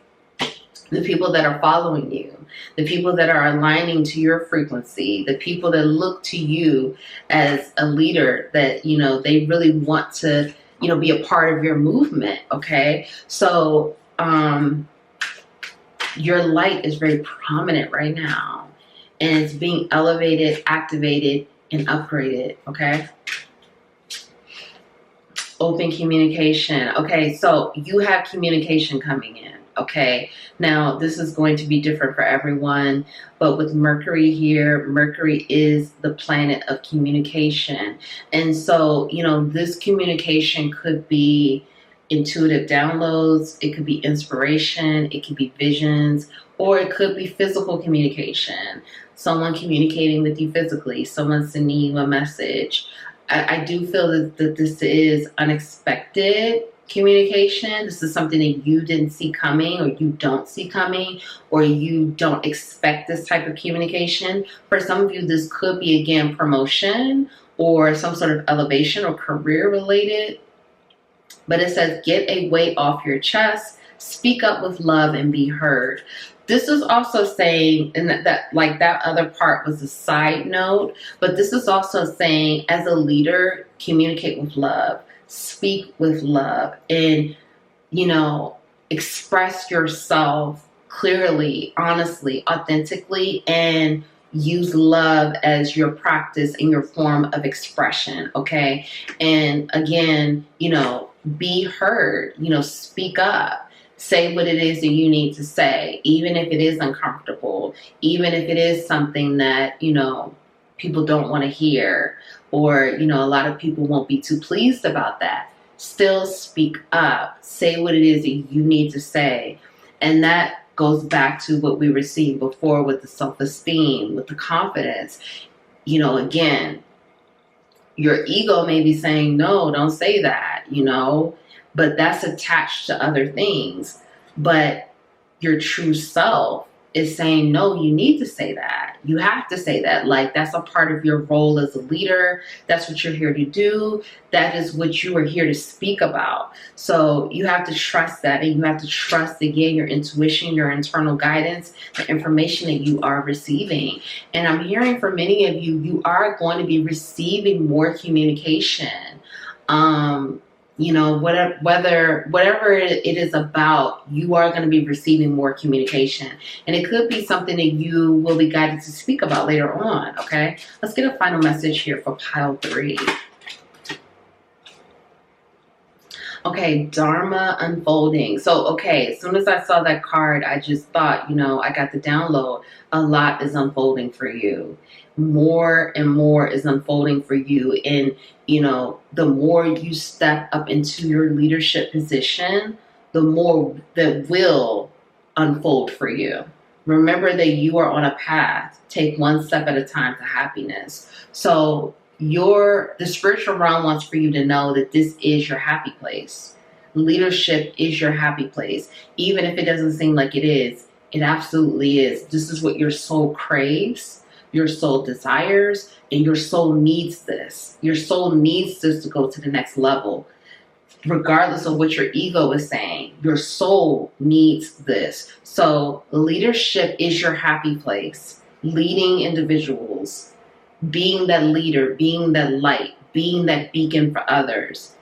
The people that are following you, the people that are aligning to your frequency, the people that look to you as a leader, that, you know, they really want to, you know, be a part of your movement, okay? So your light is very prominent right now, and it's being elevated, activated, and upgraded, okay? Open communication. Okay, so you have communication coming in. Okay, now this is going to be different for everyone, but with Mercury here, Mercury is the planet of communication. And so, you know, this communication could be intuitive downloads, it could be inspiration, it could be visions, or it could be physical communication. Someone communicating with you physically, someone sending you a message. I do feel that this is unexpected communication. This is something that you didn't see coming, or you don't see coming, or you don't expect this type of communication. For some of you, this could be, again, promotion or some sort of elevation or career related. But it says, get a weight off your chest, speak up with love, and be heard. This is also saying, and that like that other part was a side note, but this is also saying, as a leader, communicate with love, speak with love, and, you know, express yourself clearly, honestly, authentically, and use love as your practice and your form of expression, okay? And again, you know, be heard, you know, speak up. Say what it is that you need to say, even if it is uncomfortable, even if it is something that, you know, people don't want to hear, or, you know, a lot of people won't be too pleased about that. Still speak up. Say what it is that you need to say. And that goes back to what we were seeing before with the self-esteem, with the confidence. You know, again, your ego may be saying, no, don't say that, you know, but that's attached to other things. But your true self is saying, no, you need to say that. You have to say that. Like, that's a part of your role as a leader. That's what you're here to do. That is what you are here to speak about. So you have to trust that, and you have to trust, again, your intuition, your internal guidance, the information that you are receiving. And I'm hearing from many of you, you are going to be receiving more communication. You know, whatever it is about, you are going to be receiving more communication. And it could be something that you will be guided to speak about later on, okay? Let's get a final message here for pile 3. Okay, Dharma unfolding. So, okay, as soon as I saw that card, I just thought, you know, I got the download. A lot is unfolding for you. More and more is unfolding for you. And, you know, the more you step up into your leadership position, the more that will unfold for you. Remember that you are on a path. Take one step at a time to happiness. So the spiritual realm wants for you to know that this is your happy place. Leadership is your happy place. Even if it doesn't seem like it is, it absolutely is. This is what your soul craves. Your soul desires, and your soul needs this. Your soul needs this to go to the next level. regardless of what your ego is saying. Your soul needs this. So leadership is your happy place. Leading individuals, being that leader, being that light, being that beacon for others.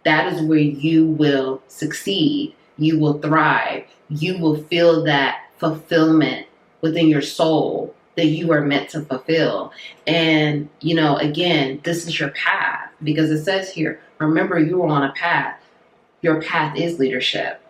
That is where you will succeed. You will thrive. You will feel that fulfillment within your soul that you are meant to fulfill. And, again, this is your path, because it says here, remember, you are on a path. Your path is leadership.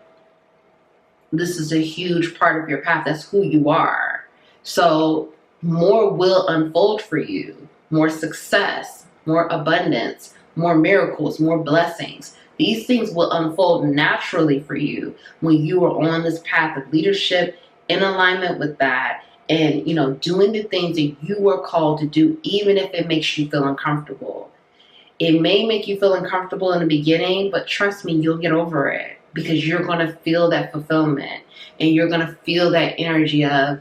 This is a huge part of your path. That's who you are. So more will unfold for you. More success, more abundance, more miracles, more blessings. These things will unfold naturally for you when you are on this path of leadership, in alignment with that, and doing the things that you are called to do, even if it makes you feel uncomfortable. It may make you feel uncomfortable in the beginning, but trust me, you'll get over it, because you're going to feel that fulfillment, and you're going to feel that energy of,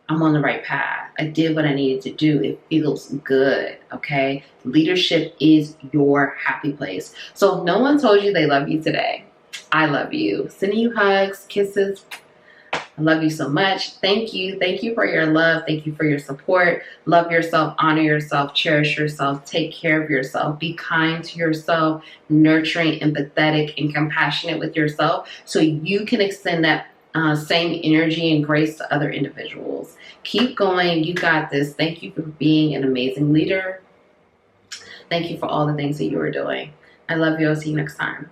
I'm on the right path. I did what I needed to do. It feels good, okay? Leadership is your happy place. So if no one told you they love you today, I love you. Sending you hugs, kisses. I love you so much. Thank you. Thank you for your love. Thank you for your support. Love yourself, honor yourself, cherish yourself, take care of yourself, be kind to yourself, nurturing, empathetic, and compassionate with yourself, so you can extend that same energy and grace to other individuals. Keep going. You got this. Thank you for being an amazing leader. Thank you for all the things that you are doing. I love you. I'll see you next time.